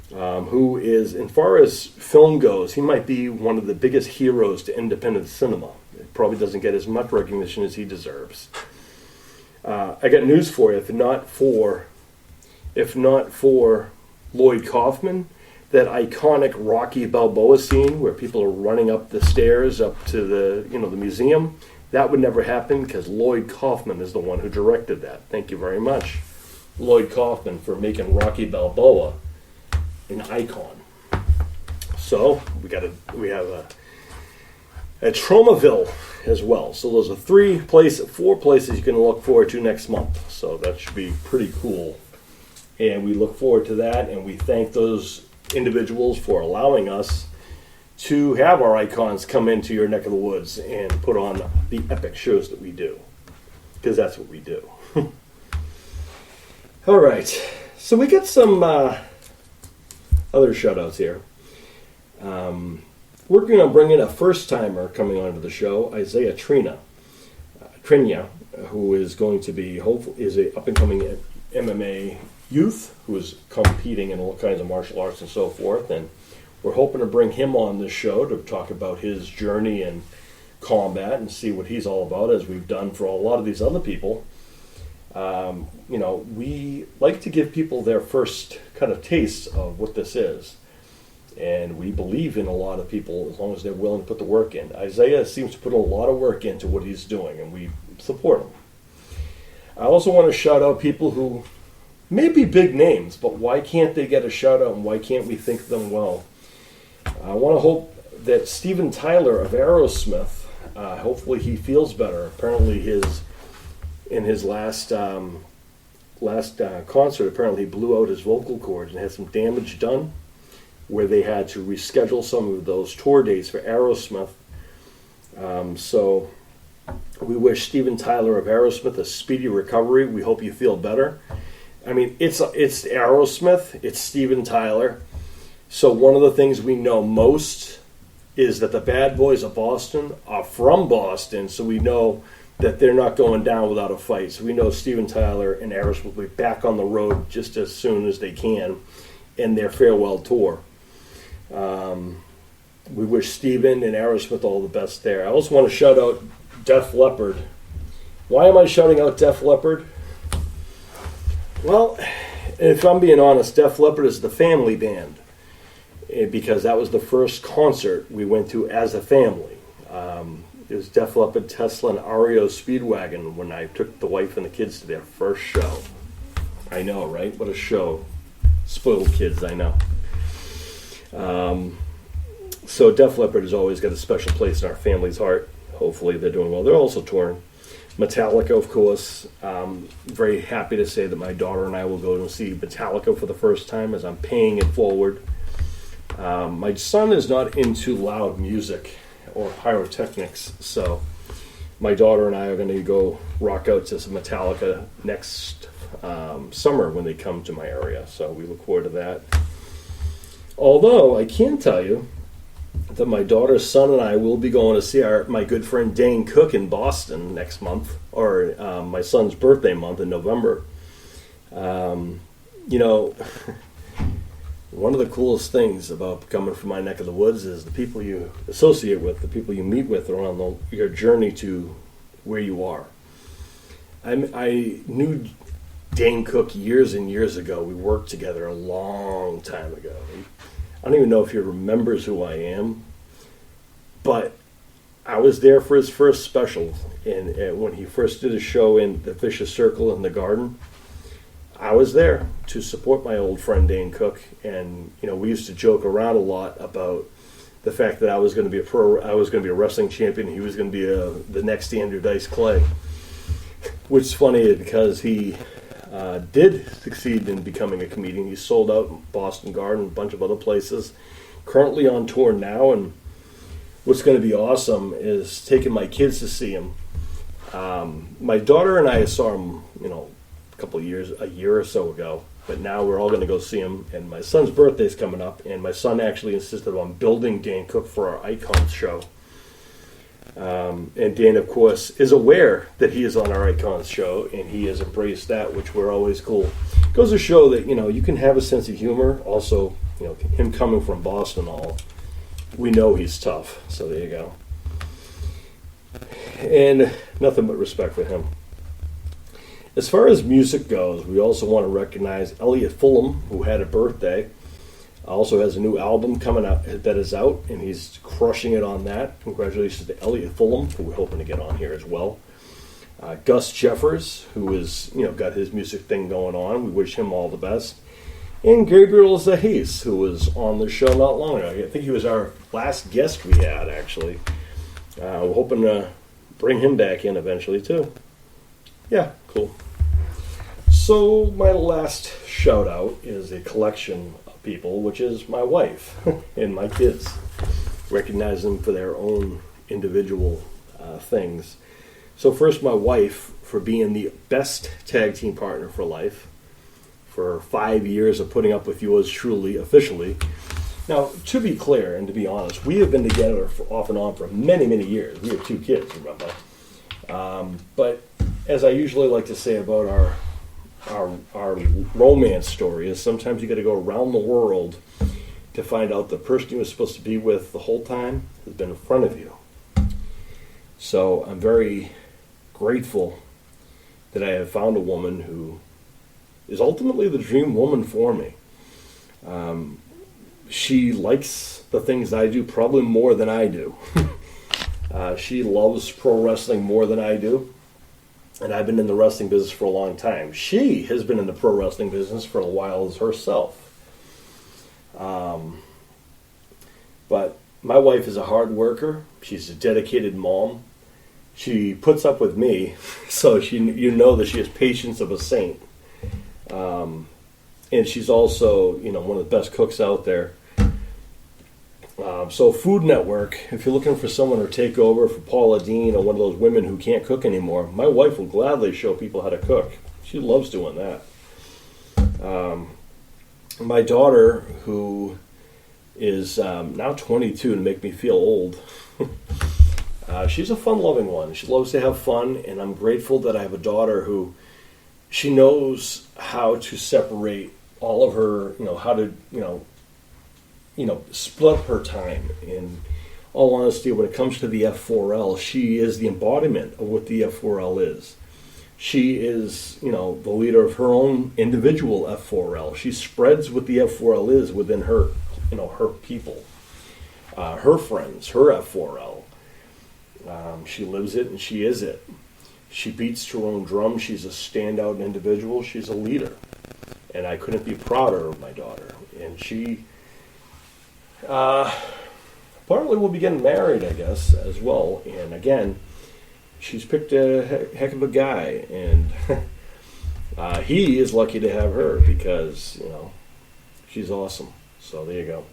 who is, as far as film goes, he might be one of the biggest heroes to independent cinema. It probably doesn't get as much recognition as he deserves. I got news for you. If not for Lloyd Kaufman, that iconic Rocky Balboa scene where people are running up the stairs up to the museum, that would never happen because Lloyd Kaufman is the one who directed that. Thank you very much, Lloyd Kaufman, for making Rocky Balboa an icon. So we have a Tromaville as well. So those are 4 places you can look forward to next month. So that should be pretty cool. And we look forward to that, and we thank those individuals for allowing us to have our icons come into your neck of the woods and put on the epic shows that we do, because that's what we do. All right, so we got some other shout-outs here. We're going to bring in a first-timer coming onto the show, Isaiah Trina, who is going to be, is a up-and-coming MMA youth who is competing in all kinds of martial arts and so forth, and we're hoping to bring him on this show to talk about his journey in combat and see what he's all about, as we've done for a lot of these other people. We like to give people their first kind of taste of what this is, and we believe in a lot of people as long as they're willing to put the work in. Isaiah seems to put a lot of work into what he's doing, and we support him. I also want to shout out people who may be big names, but why can't they get a shout out, and why can't we think of them well? I want to hope that Steven Tyler of Aerosmith, hopefully he feels better. Apparently in his last concert, apparently he blew out his vocal cords and had some damage done, where they had to reschedule some of those tour dates for Aerosmith. So we wish Steven Tyler of Aerosmith a speedy recovery. We hope you feel better. I mean, it's Aerosmith, it's Steven Tyler. So one of the things we know most is that the Bad Boys of Boston are from Boston, so we know that they're not going down without a fight. So we know Steven Tyler and Aerosmith will be back on the road just as soon as they can in their farewell tour. We wish Steven and Aerosmith all the best there. I also want to shout out Def Leppard. Why am I shouting out Def Leppard? Well, if I'm being honest, Def Leppard is the family band. because that was the first concert we went to as a family. It was Def Leppard, Tesla, and REO Speedwagon when I took the wife and the kids to their first show. I know, right? What a show. Spoiled kids, I know. So Def Leppard has always got a special place in our family's heart. Hopefully they're doing well. They're also touring. Metallica, of course. Very happy to say that my daughter and I will go and see Metallica for the first time as I'm paying it forward. My son is not into loud music or pyrotechnics, so my daughter and I are going to go rock out to some Metallica next summer when they come to my area, so we look forward to that. Although I can tell you that my daughter's son and I will be going to see my good friend Dane Cook in Boston next month, or my son's birthday month in November. One of the coolest things about coming from my neck of the woods is the people you associate with, the people you meet with on your journey to where you are. I knew Dane Cook years and years ago. We worked together a long time ago. I don't even know if he remembers who I am, but I was there for his first special, and when he first did a show in the Vicious Circle in the Garden, I was there to support my old friend Dane Cook, and we used to joke around a lot about the fact that I was going to be a wrestling champion. He was going to be the next Andrew Dice Clay, which is funny because he did succeed in becoming a comedian. He sold out Boston Garden, a bunch of other places. Currently on tour now, and what's going to be awesome is taking my kids to see him. My daughter and I saw him, a year or so ago, but now we're all going to go see him, and my son's birthday's coming up, and my son actually insisted on building Dane Cook for our Icons show. And Dane, of course, is aware that he is on our Icons show, and he has embraced that, which we're always cool. It goes to show that, you can have a sense of humor. Also, him coming from Boston, we know he's tough, so there you go. And nothing but respect for him. As far as music goes, we also want to recognize Elliot Fulham, who had a birthday. Also has a new album coming out that is out, and he's crushing it on that. Congratulations to Elliot Fulham, who we're hoping to get on here as well. Gus Jeffers, who is got his music thing going on. We wish him all the best. And Gabriel Zahis, who was on the show not long ago. I think he was our last guest we had, actually. We're hoping to bring him back in eventually, too. Yeah, cool. So my last shout out is a collection of people, which is my wife and my kids. Recognize them for their own individual things. So first, my wife for being the best tag team partner for life, for 5 years of putting up with yours truly officially. Now, to be clear and to be honest, we have been together off and on for many, many years. We have 2 kids, remember? But as I usually like to say about our romance story is sometimes you got to go around the world to find out the person you were supposed to be with the whole time has been in front of you. So I'm very grateful that I have found a woman who is ultimately the dream woman for me. She likes the things I do probably more than I do. She loves pro wrestling more than I do. And I've been in the wrestling business for a long time. She has been in the pro wrestling business for a while as herself. But my wife is a hard worker. She's a dedicated mom. She puts up with me, so you know that she has patience of a saint. And she's also, one of the best cooks out there. So Food Network, if you're looking for someone to take over for Paula Dean or one of those women who can't cook anymore, my wife will gladly show people how to cook. She loves doing that. My daughter, who is now 22 to make me feel old, she's a fun-loving one. She loves to have fun, and I'm grateful that I have a daughter who she knows how to separate all of her, how to, split up her time. In all honesty, when it comes to the F4L, she is the embodiment of what the F4L is. She is, the leader of her own individual F4L. She spreads what the F4L is within her her people, her friends, her F4L. She lives it and she is it. She beats her own drum. She's a standout individual. She's a leader. And I couldn't be prouder of my daughter. And she partly will be getting married, I guess, as well. And again, she's picked a heck of a guy. And he is lucky to have her because, she's awesome. So there you go.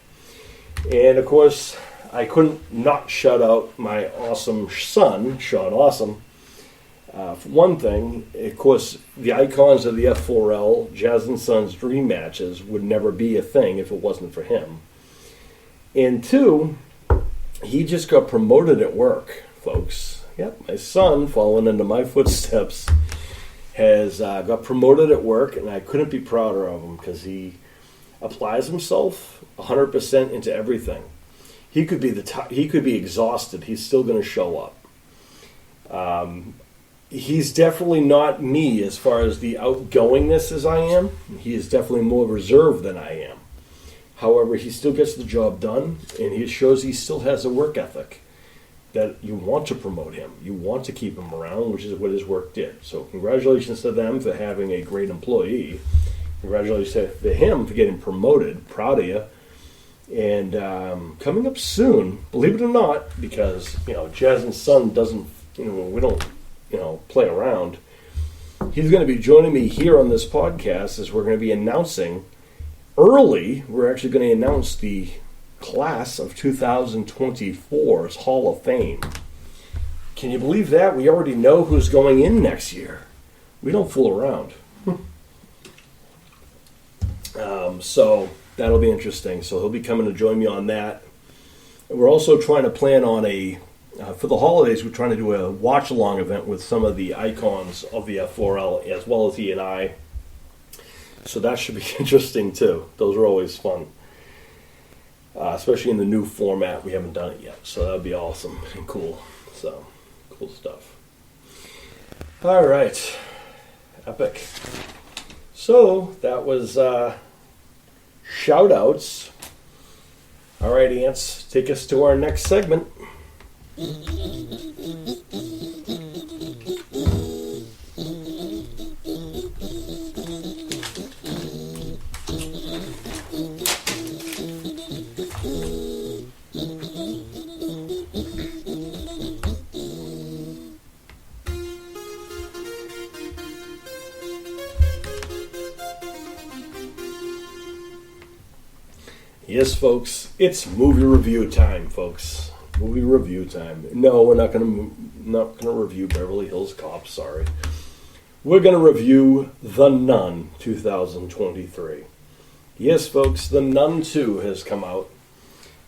And of course, I couldn't not shout out my awesome son, Sean Awesome. For one thing, of course, the icons of the F4L, Jazz and Sons Dream Matches, would never be a thing if it wasn't for him. And two, he just got promoted at work, folks. Yep, my son, following into my footsteps, has got promoted at work, and I couldn't be prouder of him because he applies himself 100% into everything. He could be exhausted. He's still going to show up. He's definitely not me as far as the outgoingness as I am. He is definitely more reserved than I am. However, he still gets the job done, and he shows he still has a work ethic that you want to promote him. You want to keep him around, which is what his work did. So congratulations to them for having a great employee. Congratulations to him for getting promoted. Proud of you. And coming up soon, believe it or not, because, Jazz and Son doesn't, we don't, play around. He's going to be joining me here on this podcast as we're going to be announcing early. We're actually going to announce the class of 2024's Hall of Fame. Can you believe that? We already know who's going in next year. We don't fool around. So that'll be interesting. So he'll be coming to join me on that. And we're also trying to plan on for the holidays, we're trying to do a watch-along event with some of the icons of the F4L, as well as he and I. So that should be interesting, too. Those are always fun. Especially in the new format. We haven't done it yet. So that would be awesome and cool. So, cool stuff. All right. Epic. So, that was shout-outs. All right, Ants, take us to our next segment. Yes, folks, it's movie review time, folks. Movie review time. No, we're not gonna review Beverly Hills Cop. Sorry, we're gonna review The Nun 2023. Yes, folks, The Nun 2 has come out,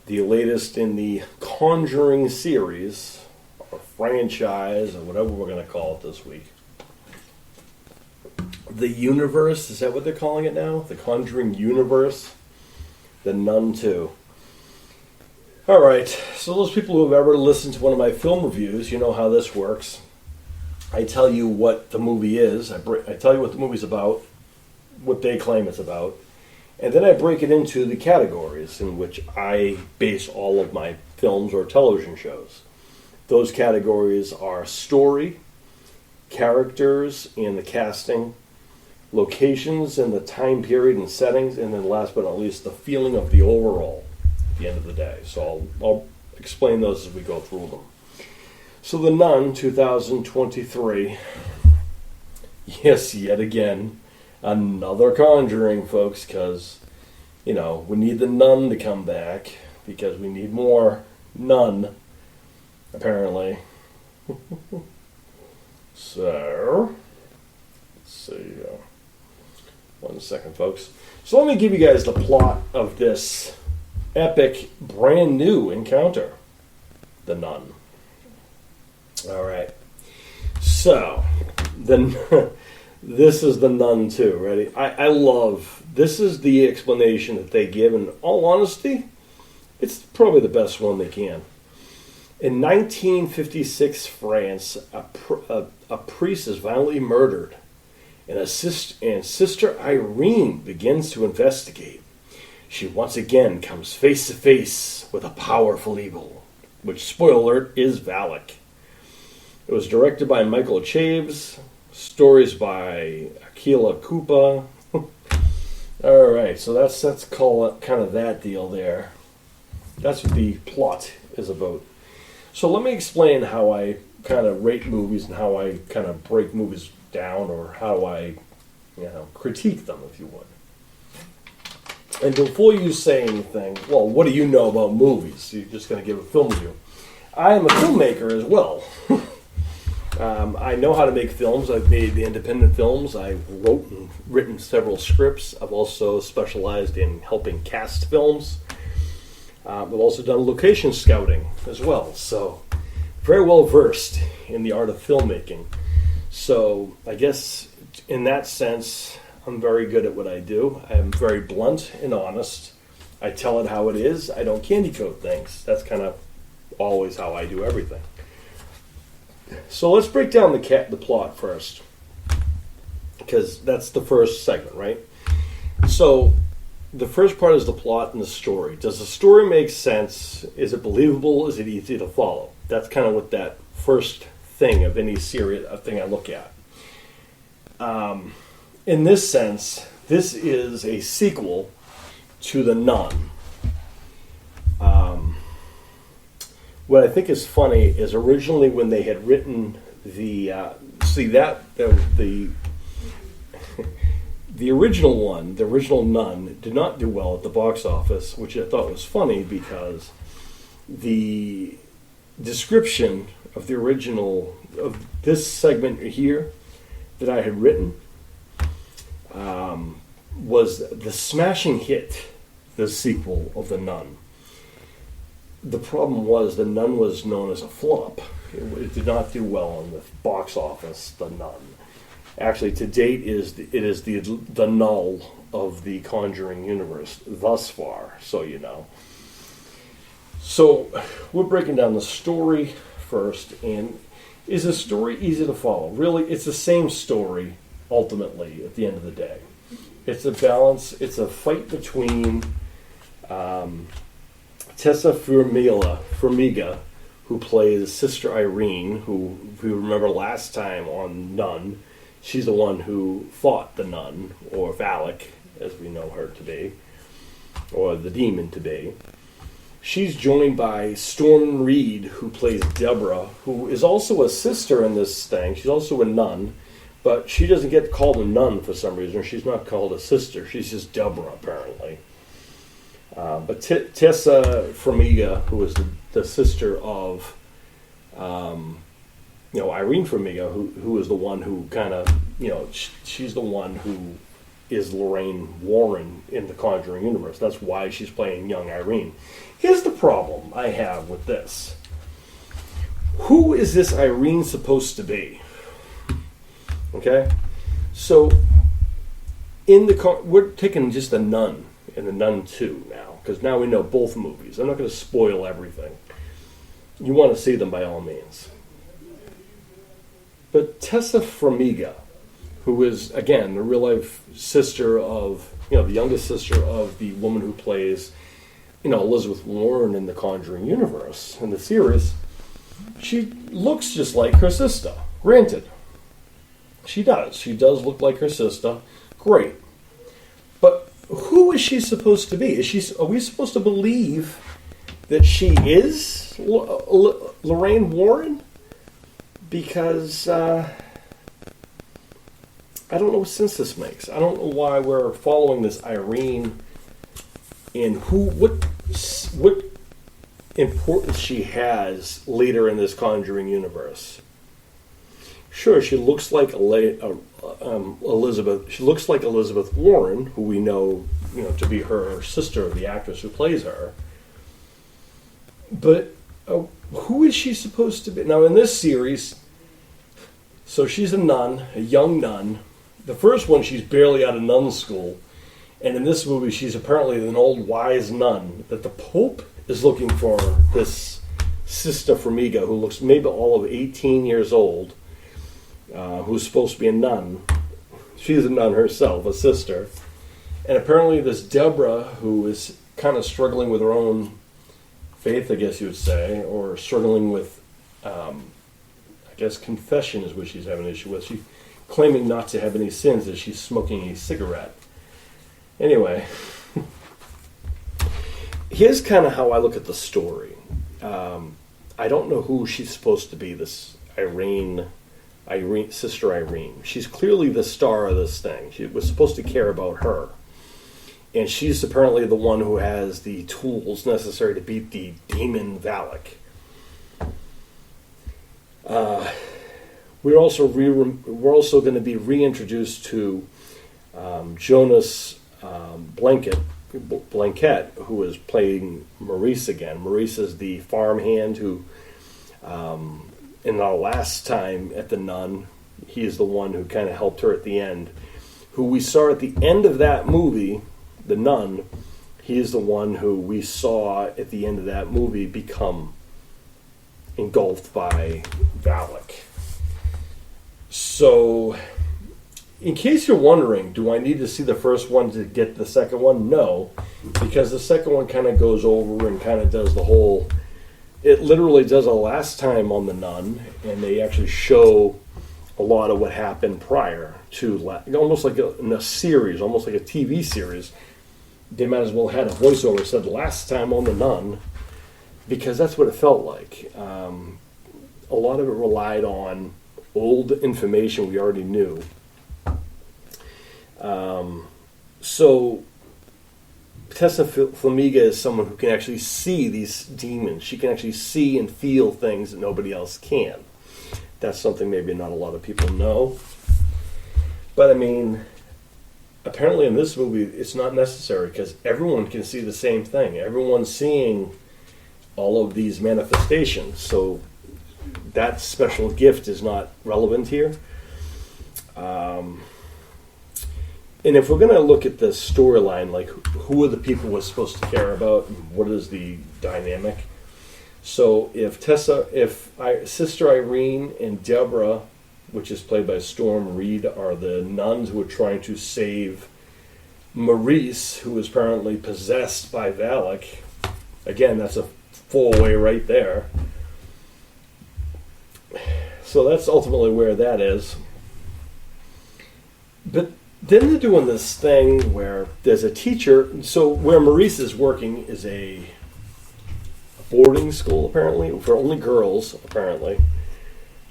the latest in the Conjuring series or franchise or whatever we're gonna call it this week. The universe, is that what they're calling it now? The Conjuring universe. The Nun 2. All right, so those people who have ever listened to one of my film reviews, you know how this works. I tell you what the movie is. I tell you what the movie's about, what they claim it's about, and then I break it into the categories in which I base all of my films or television shows. Those categories are story, characters and the casting, locations and the time period and settings, and then last but not least, the feeling of the overall at the end of the day. So I'll explain those as we go through them. So The Nun 2023. Yes, yet again, another Conjuring, folks, because, we need the nun to come back, because we need more nun, apparently. So, let's see. One second, folks. So let me give you guys the plot of this epic, brand new encounter. The Nun. All right. So, this is The Nun 2. Ready? I love, this is the explanation that they give. In all honesty, it's probably the best one they can. In 1956 France, a priest is violently murdered. And Sister Irene begins to investigate. she once again comes face to face with a powerful evil, which, spoiler alert, is Valak. It was directed by Michael Chaves, stories by Akila Kupa. All right, so that's call it kind of that deal there. That's what the plot is about. So let me explain how I kind of rate movies and how I kind of break movies down, or how I, critique them, if you would. And before you say anything, well, what do you know about movies? You're just going to give a film review. I am a filmmaker as well. I know how to make films. I've made the independent films. I've written several scripts. I've also specialized in helping cast films. I've also done location scouting as well. So very well versed in the art of filmmaking. So I guess in that sense, I'm very good at what I do. I'm very blunt and honest. I tell it how it is. I don't candy coat things. That's kind of always how I do everything. So let's break down the plot first, because that's the first segment, right? So the first part is the plot and the story. Does the story make sense? Is it believable? Is it easy to follow? That's kind of what that first thing of any series, a thing I look at. In this sense, this is a sequel to The Nun. What I think is funny is originally when they had written the original one, the original Nun, did not do well at the box office, which I thought was funny because the description of the original of this segment here that I had written was the smashing hit, the sequel of The Nun. The problem was The Nun was known as a flop. It did not do well on the box office, The Nun. Actually, to date, it is the null of the Conjuring universe thus far, so you know. So we're breaking down the story first, and is the story easy to follow? Really, it's the same story, ultimately, at the end of the day. It's a balance, it's a fight between Tessa Farmiga, who plays Sister Irene, who, if you remember last time on Nun, she's the one who fought the nun, or Valak, as we know her to be, or the demon to be. She's joined by Storm Reed, who plays Deborah, who is also a sister in this thing. She's also a nun, but she doesn't get called a nun for some reason. She's not called a sister. She's just Deborah, apparently. But Tessa Farmiga, who is the sister of, Irene Farmiga, who is the one who kind of, she's the one who is Lorraine Warren in the Conjuring universe. That's why she's playing young Irene. Here's the problem I have with this. Who is this Irene supposed to be? Okay? So, we're taking just The Nun and The Nun 2 now, because now we know both movies. I'm not going to spoil everything. You want to see them by all means. But Tessa Farmiga, who is, again, the real-life sister of, the youngest sister of the woman who plays, Elizabeth Warren in the Conjuring universe, in the series, she looks just like her sister. Granted, she does. She does look like her sister. Great. But who is she supposed to be? Are we supposed to believe that she is Lorraine Warren? Because I don't know what sense this makes. I don't know why we're following this Irene and what importance she has later in this Conjuring universe. Sure, she looks like Elizabeth. She looks like Elizabeth Warren, who we know, to be her sister, the actress who plays her. But who is she supposed to be? Now, in this series, so she's a nun, a young nun. The first one, she's barely out of nun school. And in this movie, she's apparently an old wise nun that the Pope is looking for, this Sister Farmiga, who looks maybe all of 18 years old, who's supposed to be a nun. She's a nun herself, a sister. And apparently this Deborah, who is kind of struggling with her own faith, I guess you would say, or struggling with, I guess confession is what she's having an issue with. She's claiming not to have any sins as she's smoking a cigarette. Anyway, here's kind of how I look at the story. I don't know who she's supposed to be, this Sister Irene. She's clearly the star of this thing. She was supposed to care about her. And she's apparently the one who has the tools necessary to beat the demon Valak. We're also going to be reintroduced to Jonas Blanket, who is playing Maurice again. Maurice is the farmhand who, in our last time at the Nun, he is the one who kind of helped her at the end. Who we saw at the end of that movie, The Nun, he is the one who we saw at the end of that movie become engulfed by Valak. So, in case you're wondering, do I need to see the first one to get the second one? No, because the second one kind of goes over and kind of does the whole... It literally does a last time on The Nun, and they actually show a lot of what happened prior to... Almost like in a series, almost like a TV series. They might as well have had a voiceover that said, last time on The Nun, because that's what it felt like. A lot of it relied on old information we already knew. So Tessa Flamiga is someone who can actually see these demons. She can actually see and feel things that nobody else can. That's something maybe not a lot of people know. But I mean, apparently in this movie it's not necessary because everyone can see the same thing. Everyone's seeing all of these manifestations. So that special gift is not relevant here. And if we're going to look at the storyline, like who are the people we're supposed to care about, and what is the dynamic? So if Sister Irene and Deborah, which is played by Storm Reed, are the nuns who are trying to save Maurice, who is apparently possessed by Valak, again, that's a four-way right there. So that's ultimately where that is. But then they're doing this thing where there's a teacher. So where Maurice is working is a boarding school, apparently, for only girls, apparently.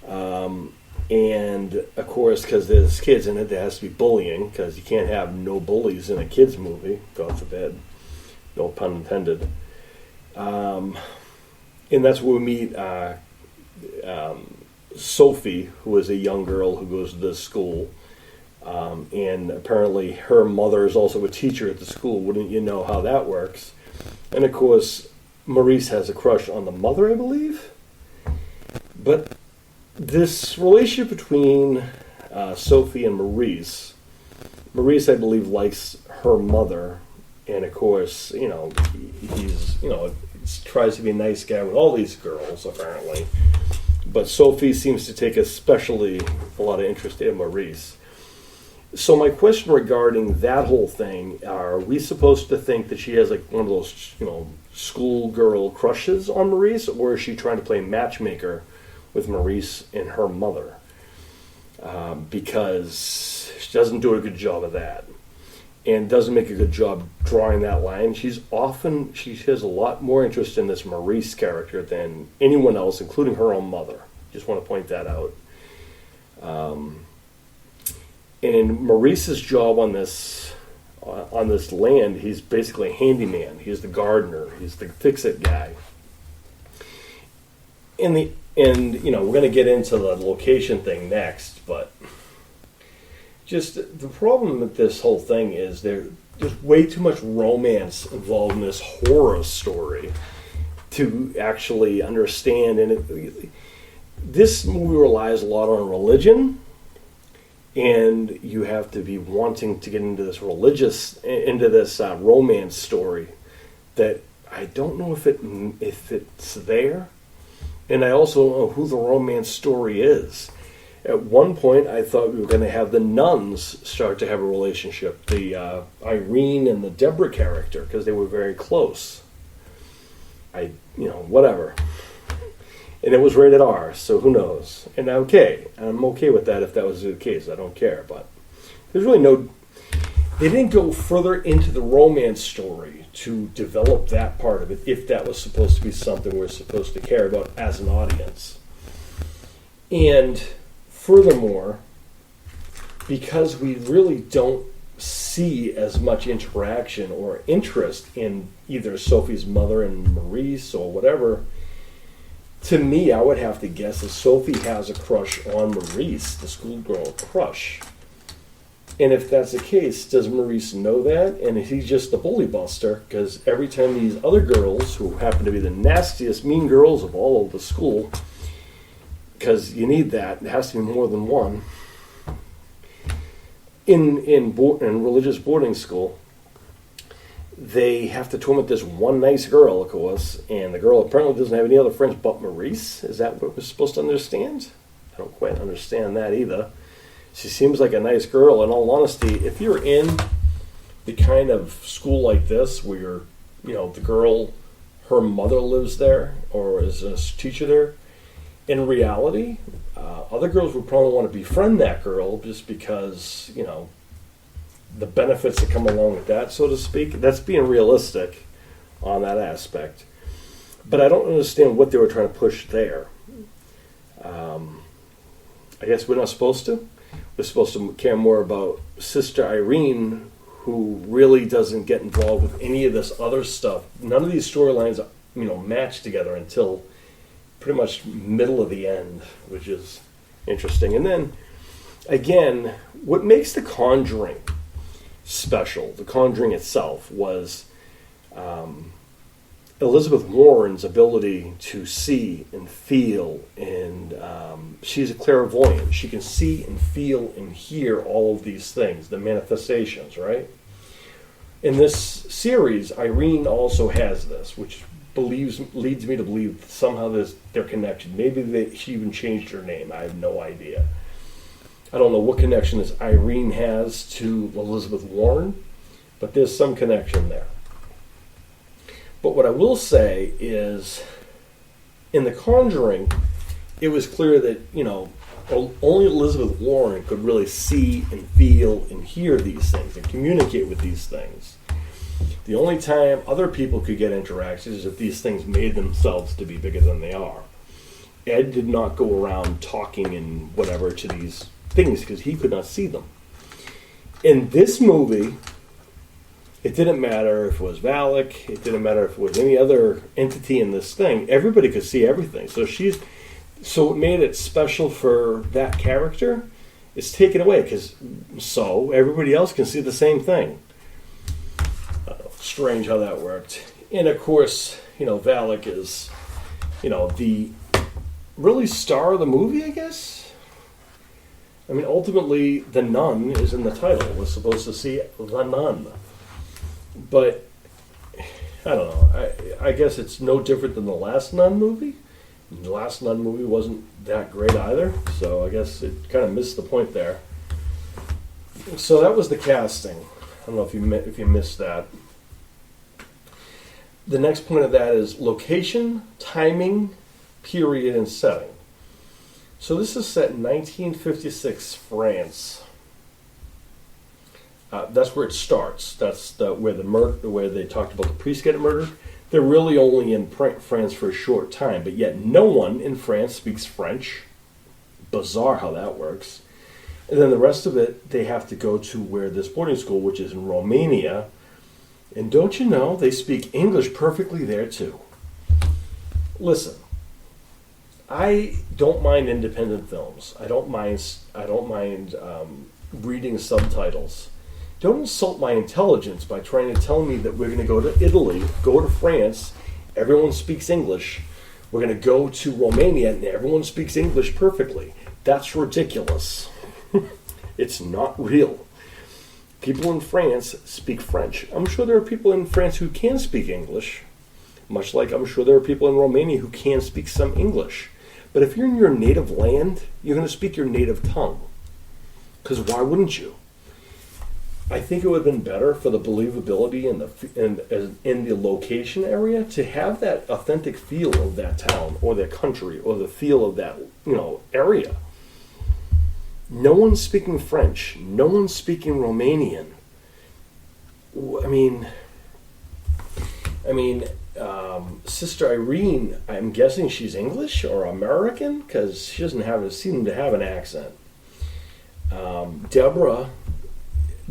And, of course, because there's kids in it, there has to be bullying, because you can't have no bullies in a kids' movie, God forbid. No pun intended. And that's where we meet Sophie, who is a young girl who goes to this school. And apparently her mother is also a teacher at the school. Wouldn't you know how that works? And of course, Maurice has a crush on the mother, I believe. But this relationship between Sophie and Maurice, I believe, likes her mother. And of course, he's, tries to be a nice guy with all these girls, apparently. But Sophie seems to take especially a lot of interest in Maurice. So my question regarding that whole thing, are we supposed to think that she has like one of those, schoolgirl crushes on Maurice, or is she trying to play matchmaker with Maurice and her mother? Because she doesn't do a good job of that, and doesn't make a good job drawing that line. She has a lot more interest in this Maurice character than anyone else, including her own mother. Just want to point that out. And in Maurice's job on this land, he's basically a handyman. He's the gardener. He's the fix-it guy. We're going to get into the location thing next, but just the problem with this whole thing is there's way too much romance involved in this horror story to actually understand. And this movie relies a lot on religion. And you have to be wanting to get into this romance story that I don't know if it's there, and I also don't know who the romance story is. At one point, I thought we were going to have the nuns start to have a relationship, the Irene and the Deborah character, because they were very close. Whatever. And it was rated R, so who knows? And I'm okay with that if that was the case. I don't care, but there's really they didn't go further into the romance story to develop that part of it, if that was supposed to be something we're supposed to care about as an audience. And furthermore, because we really don't see as much interaction or interest in either Sophie's mother and Maurice or whatever, to me, I would have to guess that Sophie has a crush on Maurice, the schoolgirl crush. And if that's the case, does Maurice know that? And is he just the bully buster? Because every time these other girls, who happen to be the nastiest, mean girls of all of the school, because you need that, it has to be more than one, in religious boarding school, they have to torment this one nice girl, of course, and the girl apparently doesn't have any other friends but Maurice. Is that what we're supposed to understand? I don't quite understand that either. She seems like a nice girl. In all honesty, if you're in the kind of school like this where the girl, her mother lives there or is a teacher there, in reality, other girls would probably want to befriend that girl just because, the benefits that come along with that, so to speak. That's being realistic on that aspect. But I don't understand what they were trying to push there. I guess we're not supposed to. We're supposed to care more about Sister Irene, who really doesn't get involved with any of this other stuff. None of these storylines, match together until pretty much middle of the end, which is interesting. And then, again, what makes The Conjuring special, The Conjuring itself, was Elizabeth Warren's ability to see and feel, and she's a clairvoyant. She can see and feel and hear all of these things, the manifestations, right? In this series, Irene also has this, which leads me to believe somehow they're connected. Maybe she even changed her name. I have no idea. I don't know what connection this Irene has to Elizabeth Warren, but there's some connection there. But what I will say is, in The Conjuring, it was clear that, only Elizabeth Warren could really see and feel and hear these things and communicate with these things. The only time other people could get interactions is if these things made themselves to be bigger than they are. Ed did not go around talking and whatever to these things because he could not see them. In this movie, it didn't matter if it was Valak, it didn't matter if it was any other entity in this thing. Everybody could see everything. So what made it special for that character is taken away because everybody else can see the same thing. Strange how that worked. And of course, Valak is, the really star of the movie, I guess. I mean, ultimately, the nun is in the title. We're supposed to see the nun. But, I don't know. I guess it's no different than the last Nun movie. The last Nun movie wasn't that great either, so I guess it kind of missed the point there. So that was the casting. I don't know if you missed that. The next point of that is location, timing, period, and setting. So this is set in 1956 France. That's where it starts. That's where they talked about the priest getting murdered. They're really only in France for a short time, but yet no one in France speaks French. Bizarre how that works. And then the rest of it, they have to go to where this boarding school, which is in Romania. And don't you know, they speak English perfectly there too. Listen, I don't mind independent films. I don't mind reading subtitles. Don't insult my intelligence by trying to tell me that we're going to go to Italy, go to France, everyone speaks English. We're going to go to Romania and everyone speaks English perfectly. That's ridiculous. It's not real. People in France speak French. I'm sure there are people in France who can speak English, much like I'm sure there are people in Romania who can speak some English. But if you're in your native land, you're going to speak your native tongue. Because why wouldn't you? I think it would have been better for the believability in the location area to have that authentic feel of that town or that country or the feel of that area. No one's speaking French. No one's speaking Romanian. Sister Irene, I'm guessing she's English or American because she doesn't seem to have an accent. Deborah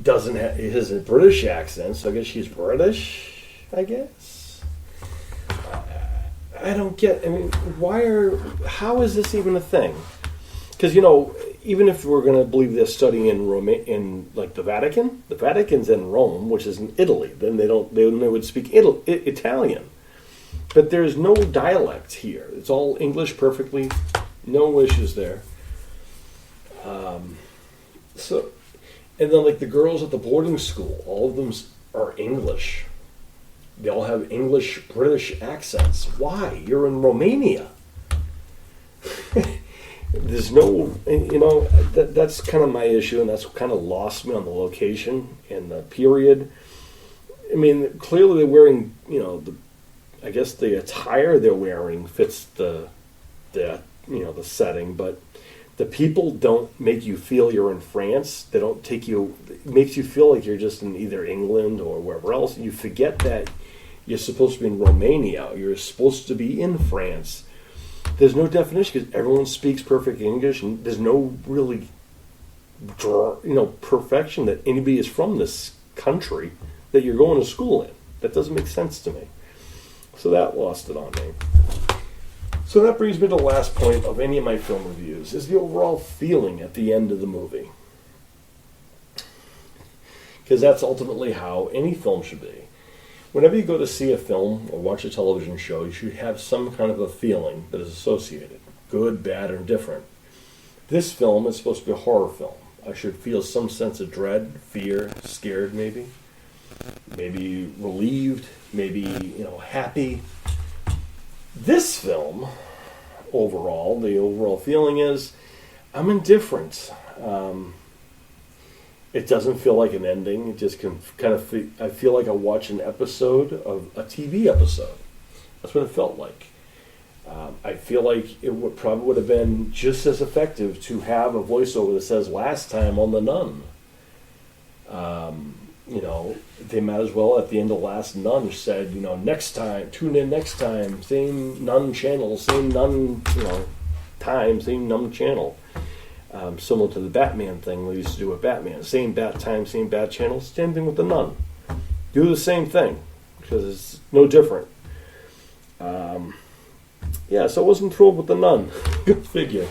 has a British accent, so I guess she's British, I guess. I don't get, how is this even a thing? Because, even if we're going to believe they're studying in the Vatican's in Rome, which is in Italy, then they would speak Italian. But there's no dialect here. It's all English perfectly, no issues there. And then the girls at the boarding school, all of them are English. They all have English British accents. Why? You're in Romania. There's no, that's kind of my issue, and that's kind of lost me on the location and the period. Clearly they're wearing, I guess the attire they're wearing fits the setting, but the people don't make you feel you're in France. They don't it makes you feel like you're just in either England or wherever else. You forget that you're supposed to be in Romania. You're supposed to be in France. There's no definition because everyone speaks perfect English, and there's no really perfection that anybody is from this country that you're going to school in. That doesn't make sense to me. So that lost it on me. So that brings me to the last point of any of my film reviews, is the overall feeling at the end of the movie. Because that's ultimately how any film should be. Whenever you go to see a film or watch a television show, you should have some kind of a feeling that is associated, good, bad, or indifferent. This film is supposed to be a horror film. I should feel some sense of dread, fear, scared maybe relieved, maybe, happy. This film, the overall feeling is, I'm indifferent. It doesn't feel like an ending. It just I feel like I watch an episode of a TV episode. That's what it felt like. I feel like it probably would have been just as effective to have a voiceover that says "Last time on The Nun." They might as well at the end of Last Nun said, next time, tune in next time, same Nun channel, same Nun, time, same Nun channel. Similar to the Batman thing we used to do with Batman. Same bat time, same bat channel, same thing with the Nun. Do the same thing, because it's no different. So I wasn't thrilled with the Nun. Good figure.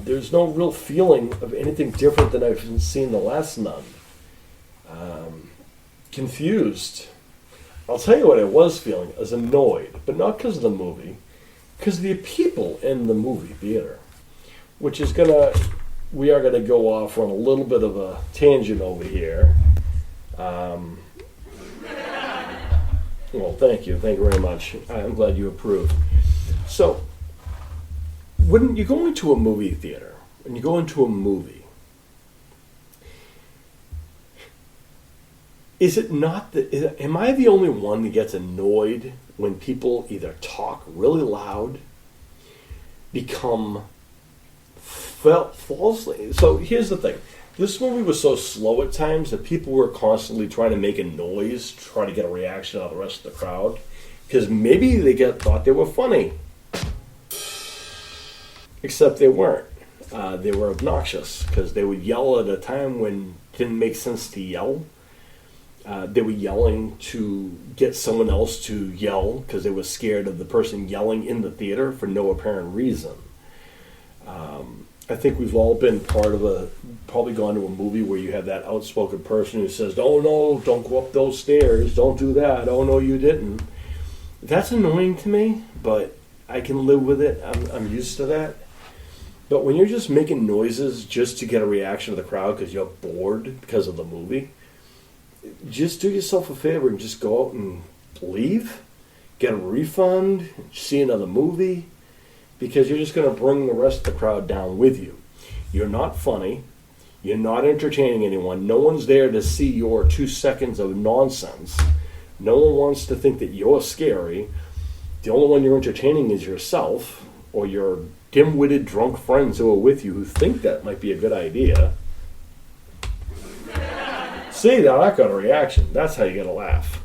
There's no real feeling of anything different than I've seen the last Nun. Confused. I'll tell you what I was feeling. I was annoyed, but not because of the movie, because of the people in the movie theater, which is we are gonna go off on a little bit of a tangent over here. Well, thank you very much. I'm glad you approved. So, when you go into a movie theater, when you go into a movie, am I the only one that gets annoyed when people either talk really loud, become falsely? So here's the thing. This movie was so slow at times that people were constantly trying to make a noise, trying to get a reaction out of the rest of the crowd, because maybe they thought they were funny. Except they weren't. They were obnoxious, because they would yell at a time when it didn't make sense to yell. They were yelling to get someone else to yell because they were scared of the person yelling in the theater for no apparent reason. I think we've all been probably gone to a movie where you have that outspoken person who says, "Oh no, don't go up those stairs, don't do that, oh no you didn't." That's annoying to me, but I can live with it. I'm used to that. But when you're just making noises just to get a reaction of the crowd because you're bored because of the movie, just do yourself a favor and just go out and leave, get a refund, see another movie. because you're just going to bring the rest of the crowd down with you. You're not funny. You're not entertaining anyone. No one's there to see your 2 seconds of nonsense. No one wants to think that you're scary. The only one you're entertaining is yourself or your dim-witted drunk friends who are with you who think that might be a good idea. See, now that got a reaction. That's how you get a laugh.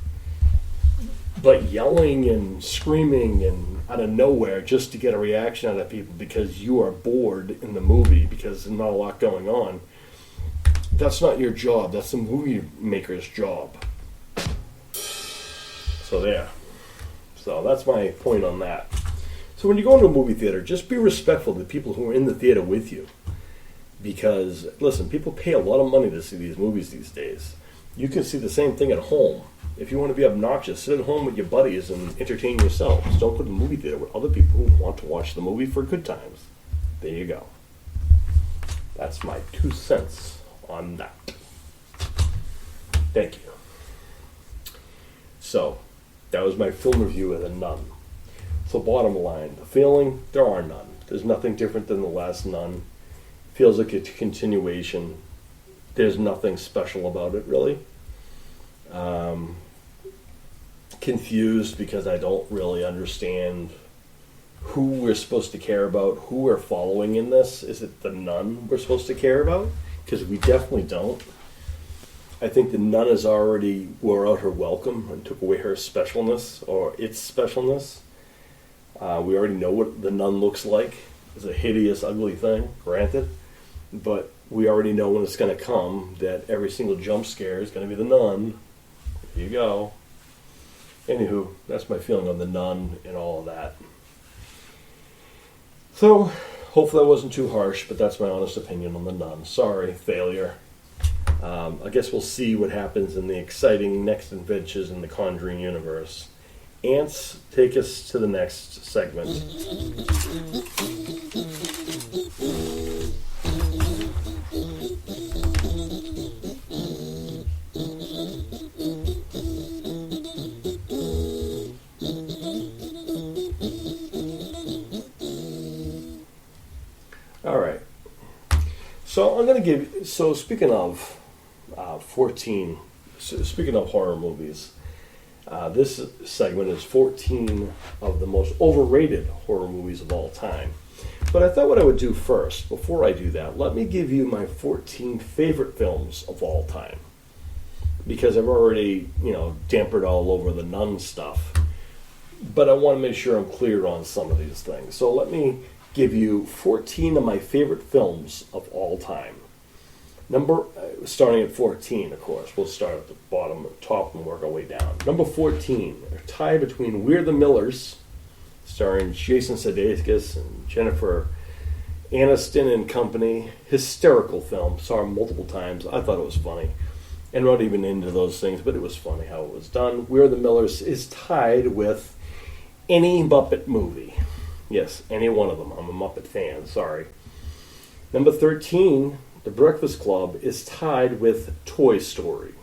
But yelling and screaming and out of nowhere just to get a reaction out of people because you are bored in the movie because there's not a lot going on, that's not your job. That's the movie maker's job. So there. So that's my point on that. So when you go into a movie theater, just be respectful to the people who are in the theater with you. Because, listen, people pay a lot of money to see these movies these days. You can see the same thing at home. If you want to be obnoxious, sit at home with your buddies and entertain yourselves. Don't go to the movie theater with other people who want to watch the movie for good times. There you go. That's my 2 cents on that. Thank you. So, that was my film review of The Nun. So bottom line, the feeling, there are none. There's nothing different than the last Nun. Feels like a continuation. There's nothing special about it, really. Confused because I don't really understand who we're supposed to care about, who we're following in this. Is it the nun we're supposed to care about? Because we definitely don't. I think the nun has already wore out her welcome and took away her specialness, or its specialness. We already know what the nun looks like. It's a hideous, ugly thing, granted. But we already know when it's going to come that every single jump scare is going to be the nun. There you go. Anywho, that's my feeling on the nun and all of that. So, hopefully that wasn't too harsh, but that's my honest opinion on the nun. Sorry, failure. I guess we'll see what happens in the exciting next adventures in the Conjuring universe. Ants, take us to the next segment. All right. So I'm going to give. So speaking of 14, speaking of horror movies, this segment is 14 of the most overrated horror movies of all time. But I thought what I would do first, before I do that, let me give you my 14 favorite films of all time. Because I've already, dampered all over the nun stuff. But I want to make sure I'm clear on some of these things. So let me give you 14 of my favorite films of all time. Starting at 14, of course. We'll start at the bottom, top, and work our way down. Number 14, a tie between We're the Millers, starring Jason Sudeikis and Jennifer Aniston and company. Hysterical film. Saw it multiple times. I thought it was funny. And not even into those things, but it was funny how it was done. We're the Millers is tied with any Muppet movie. Yes, any one of them. I'm a Muppet fan, sorry. Number 13, The Breakfast Club, is tied with Toy Story.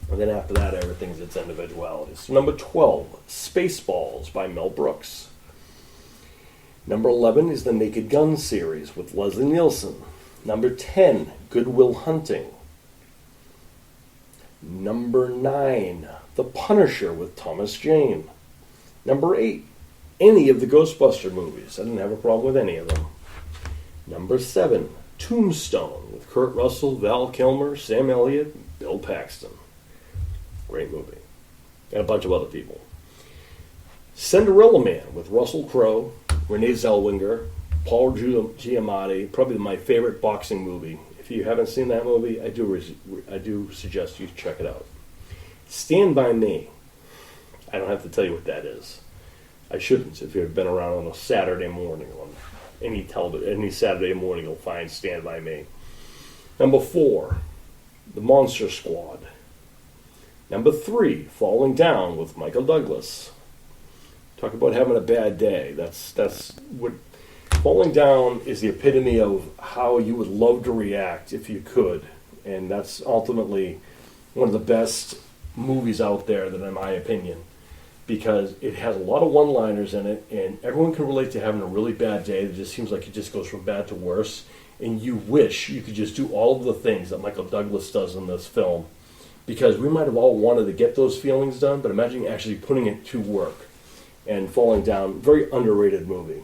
And then after that, everything's its individualities. So number 12, Spaceballs by Mel Brooks. Number 11 is the Naked Gun series with Leslie Nielsen. Number 10, Good Will Hunting. Number 9, The Punisher with Thomas Jane. Number 8, any of the Ghostbuster movies. I didn't have a problem with any of them. Number 7, Tombstone with Kurt Russell, Val Kilmer, Sam Elliott, Bill Paxton. Great movie. And a bunch of other people. Cinderella Man with Russell Crowe, Renee Zellweger, Paul Giamatti. Probably my favorite boxing movie. If you haven't seen that movie, I do suggest you check it out. Stand By Me. I don't have to tell you what that is. I shouldn't. If you've been around on a Saturday morning, on any Saturday morning, you'll find Stand By Me. Number 4, The Monster Squad. Number 3, Falling Down with Michael Douglas. Talk about having a bad day. That's what Falling Down is, the epitome of how you would love to react if you could. And that's ultimately one of the best movies out there, that in my opinion. because it has a lot of one-liners in it, and everyone can relate to having a really bad day. It just seems like it just goes from bad to worse, and you wish you could just do all of the things that Michael Douglas does in this film, because we might have all wanted to get those feelings done, but imagine actually putting it to work and falling down. Very underrated movie.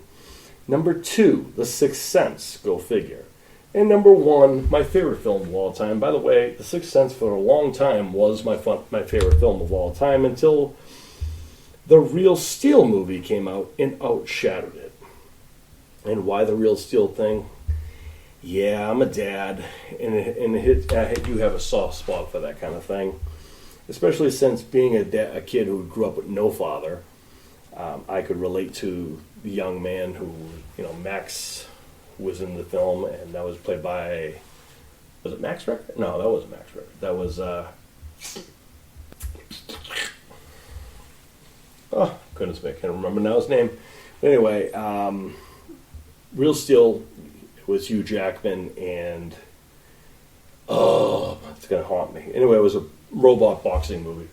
Number 2, The Sixth Sense, go figure. And number 1, my favorite film of all time. By the way, The Sixth Sense for a long time was my favorite film of all time until the Real Steel movie came out and outshadowed it. And why the Real Steel thing? Yeah, I'm a dad, and I do have a soft spot for that kind of thing, especially since being a kid who grew up with no father. I could relate to the young man who, Max was in the film, and that was played by, was it Max Record? No, that wasn't Max Record. That was, oh, goodness me, I can't remember now his name. Anyway, Real Steel was Hugh Jackman, and, oh, it's going to haunt me. Anyway, it was a robot boxing movie.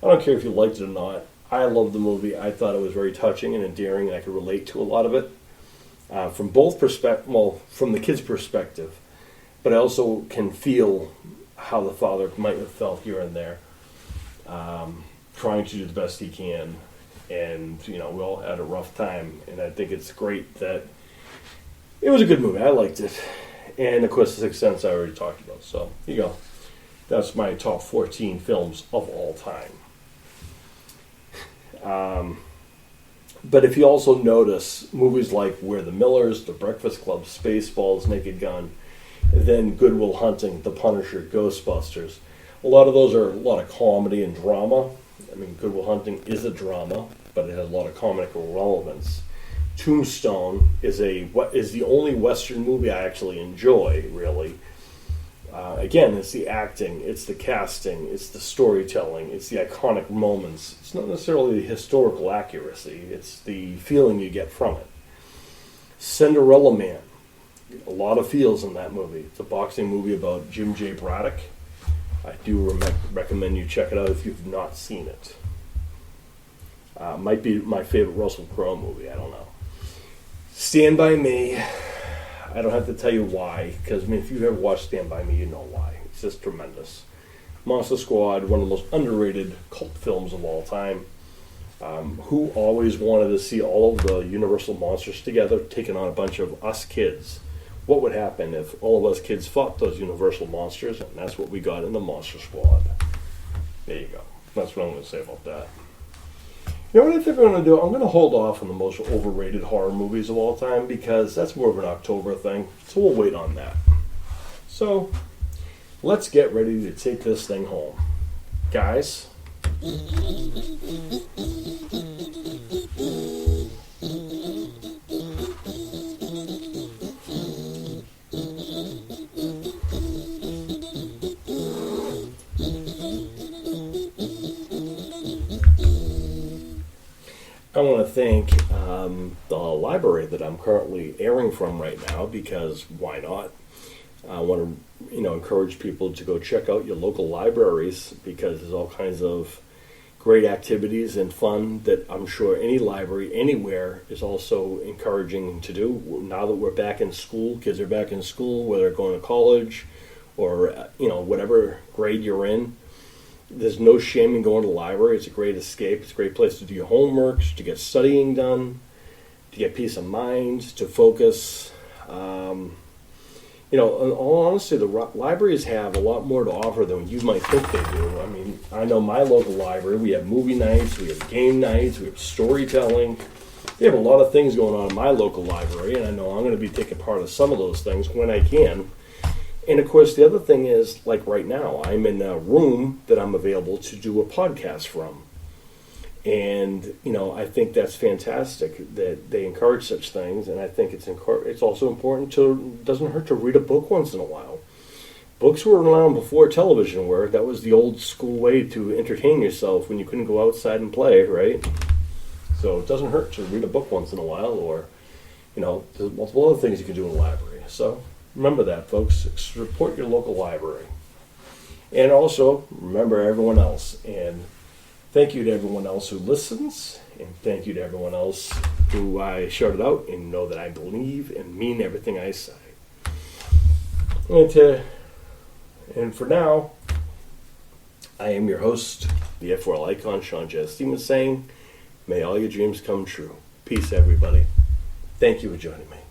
I don't care if you liked it or not. I loved the movie. I thought it was very touching and endearing, and I could relate to a lot of it from both perspectives. Well, from the kid's perspective, but I also can feel how the father might have felt here and there, trying to do the best he can. And, we all had a rough time, and I think it's great that it was a good movie. I liked it. And, of course, The Sixth Sense I already talked about. So, here you go. That's my top 14 films of all time. But if you also notice movies like We're the Millers, The Breakfast Club, Spaceballs, Naked Gun, then Good Will Hunting, The Punisher, Ghostbusters, a lot of those are a lot of comedy and drama. I mean, Good Will Hunting is a drama, but it has a lot of comical relevance. Tombstone is the only Western movie I actually enjoy, really. Again, it's the acting, it's the casting, it's the storytelling, it's the iconic moments. It's not necessarily the historical accuracy, it's the feeling you get from it. Cinderella Man, a lot of feels in that movie. It's a boxing movie about Jim J. Braddock. I do recommend you check it out if you've not seen it. Might be my favorite Russell Crowe movie, I don't know. Stand By Me. I don't have to tell you why, because if you've ever watched Stand By Me, you know why. It's just tremendous. Monster Squad, one of the most underrated cult films of all time. Who always wanted to see all of the Universal monsters together, taking on a bunch of us kids? What would happen if all of us kids fought those Universal monsters? And that's what we got in the Monster Squad. There you go. That's what I'm going to say about that. You know what I think I'm going to do? I'm going to hold off on the most overrated horror movies of all time because that's more of an October thing. So we'll wait on that. So let's get ready to take this thing home. Guys. I want to thank the library that I'm currently airing from right now because why not? I want to encourage people to go check out your local libraries because there's all kinds of great activities and fun that I'm sure any library anywhere is also encouraging to do. Now that we're back in school, kids are back in school, whether they're going to college or whatever grade you're in. There's no shame in going to the library. It's a great escape. It's a great place to do your homework, to get studying done, to get peace of mind, to focus. In all honesty, the libraries have a lot more to offer than you might think they do. I mean, I know my local library, we have movie nights, we have game nights, we have storytelling. We have a lot of things going on in my local library, and I know I'm going to be taking part of some of those things when I can. And, of course, the other thing is, like right now, I'm in a room that I'm available to do a podcast from. And, I think that's fantastic that they encourage such things. And I think it's also important doesn't hurt to read a book once in a while. Books were around before television were. That was the old school way to entertain yourself when you couldn't go outside and play, right? So it doesn't hurt to read a book once in a while or, there's multiple other things you can do in a library. So remember that, folks. Support your local library. And also, remember everyone else. And Thank you to everyone else who listens, and thank you to everyone else who I shouted out and know that I believe and mean everything I say. And for now, I am your host, the F4L icon, Sean J. Stevens, saying, may all your dreams come true. Peace, everybody. Thank you for joining me.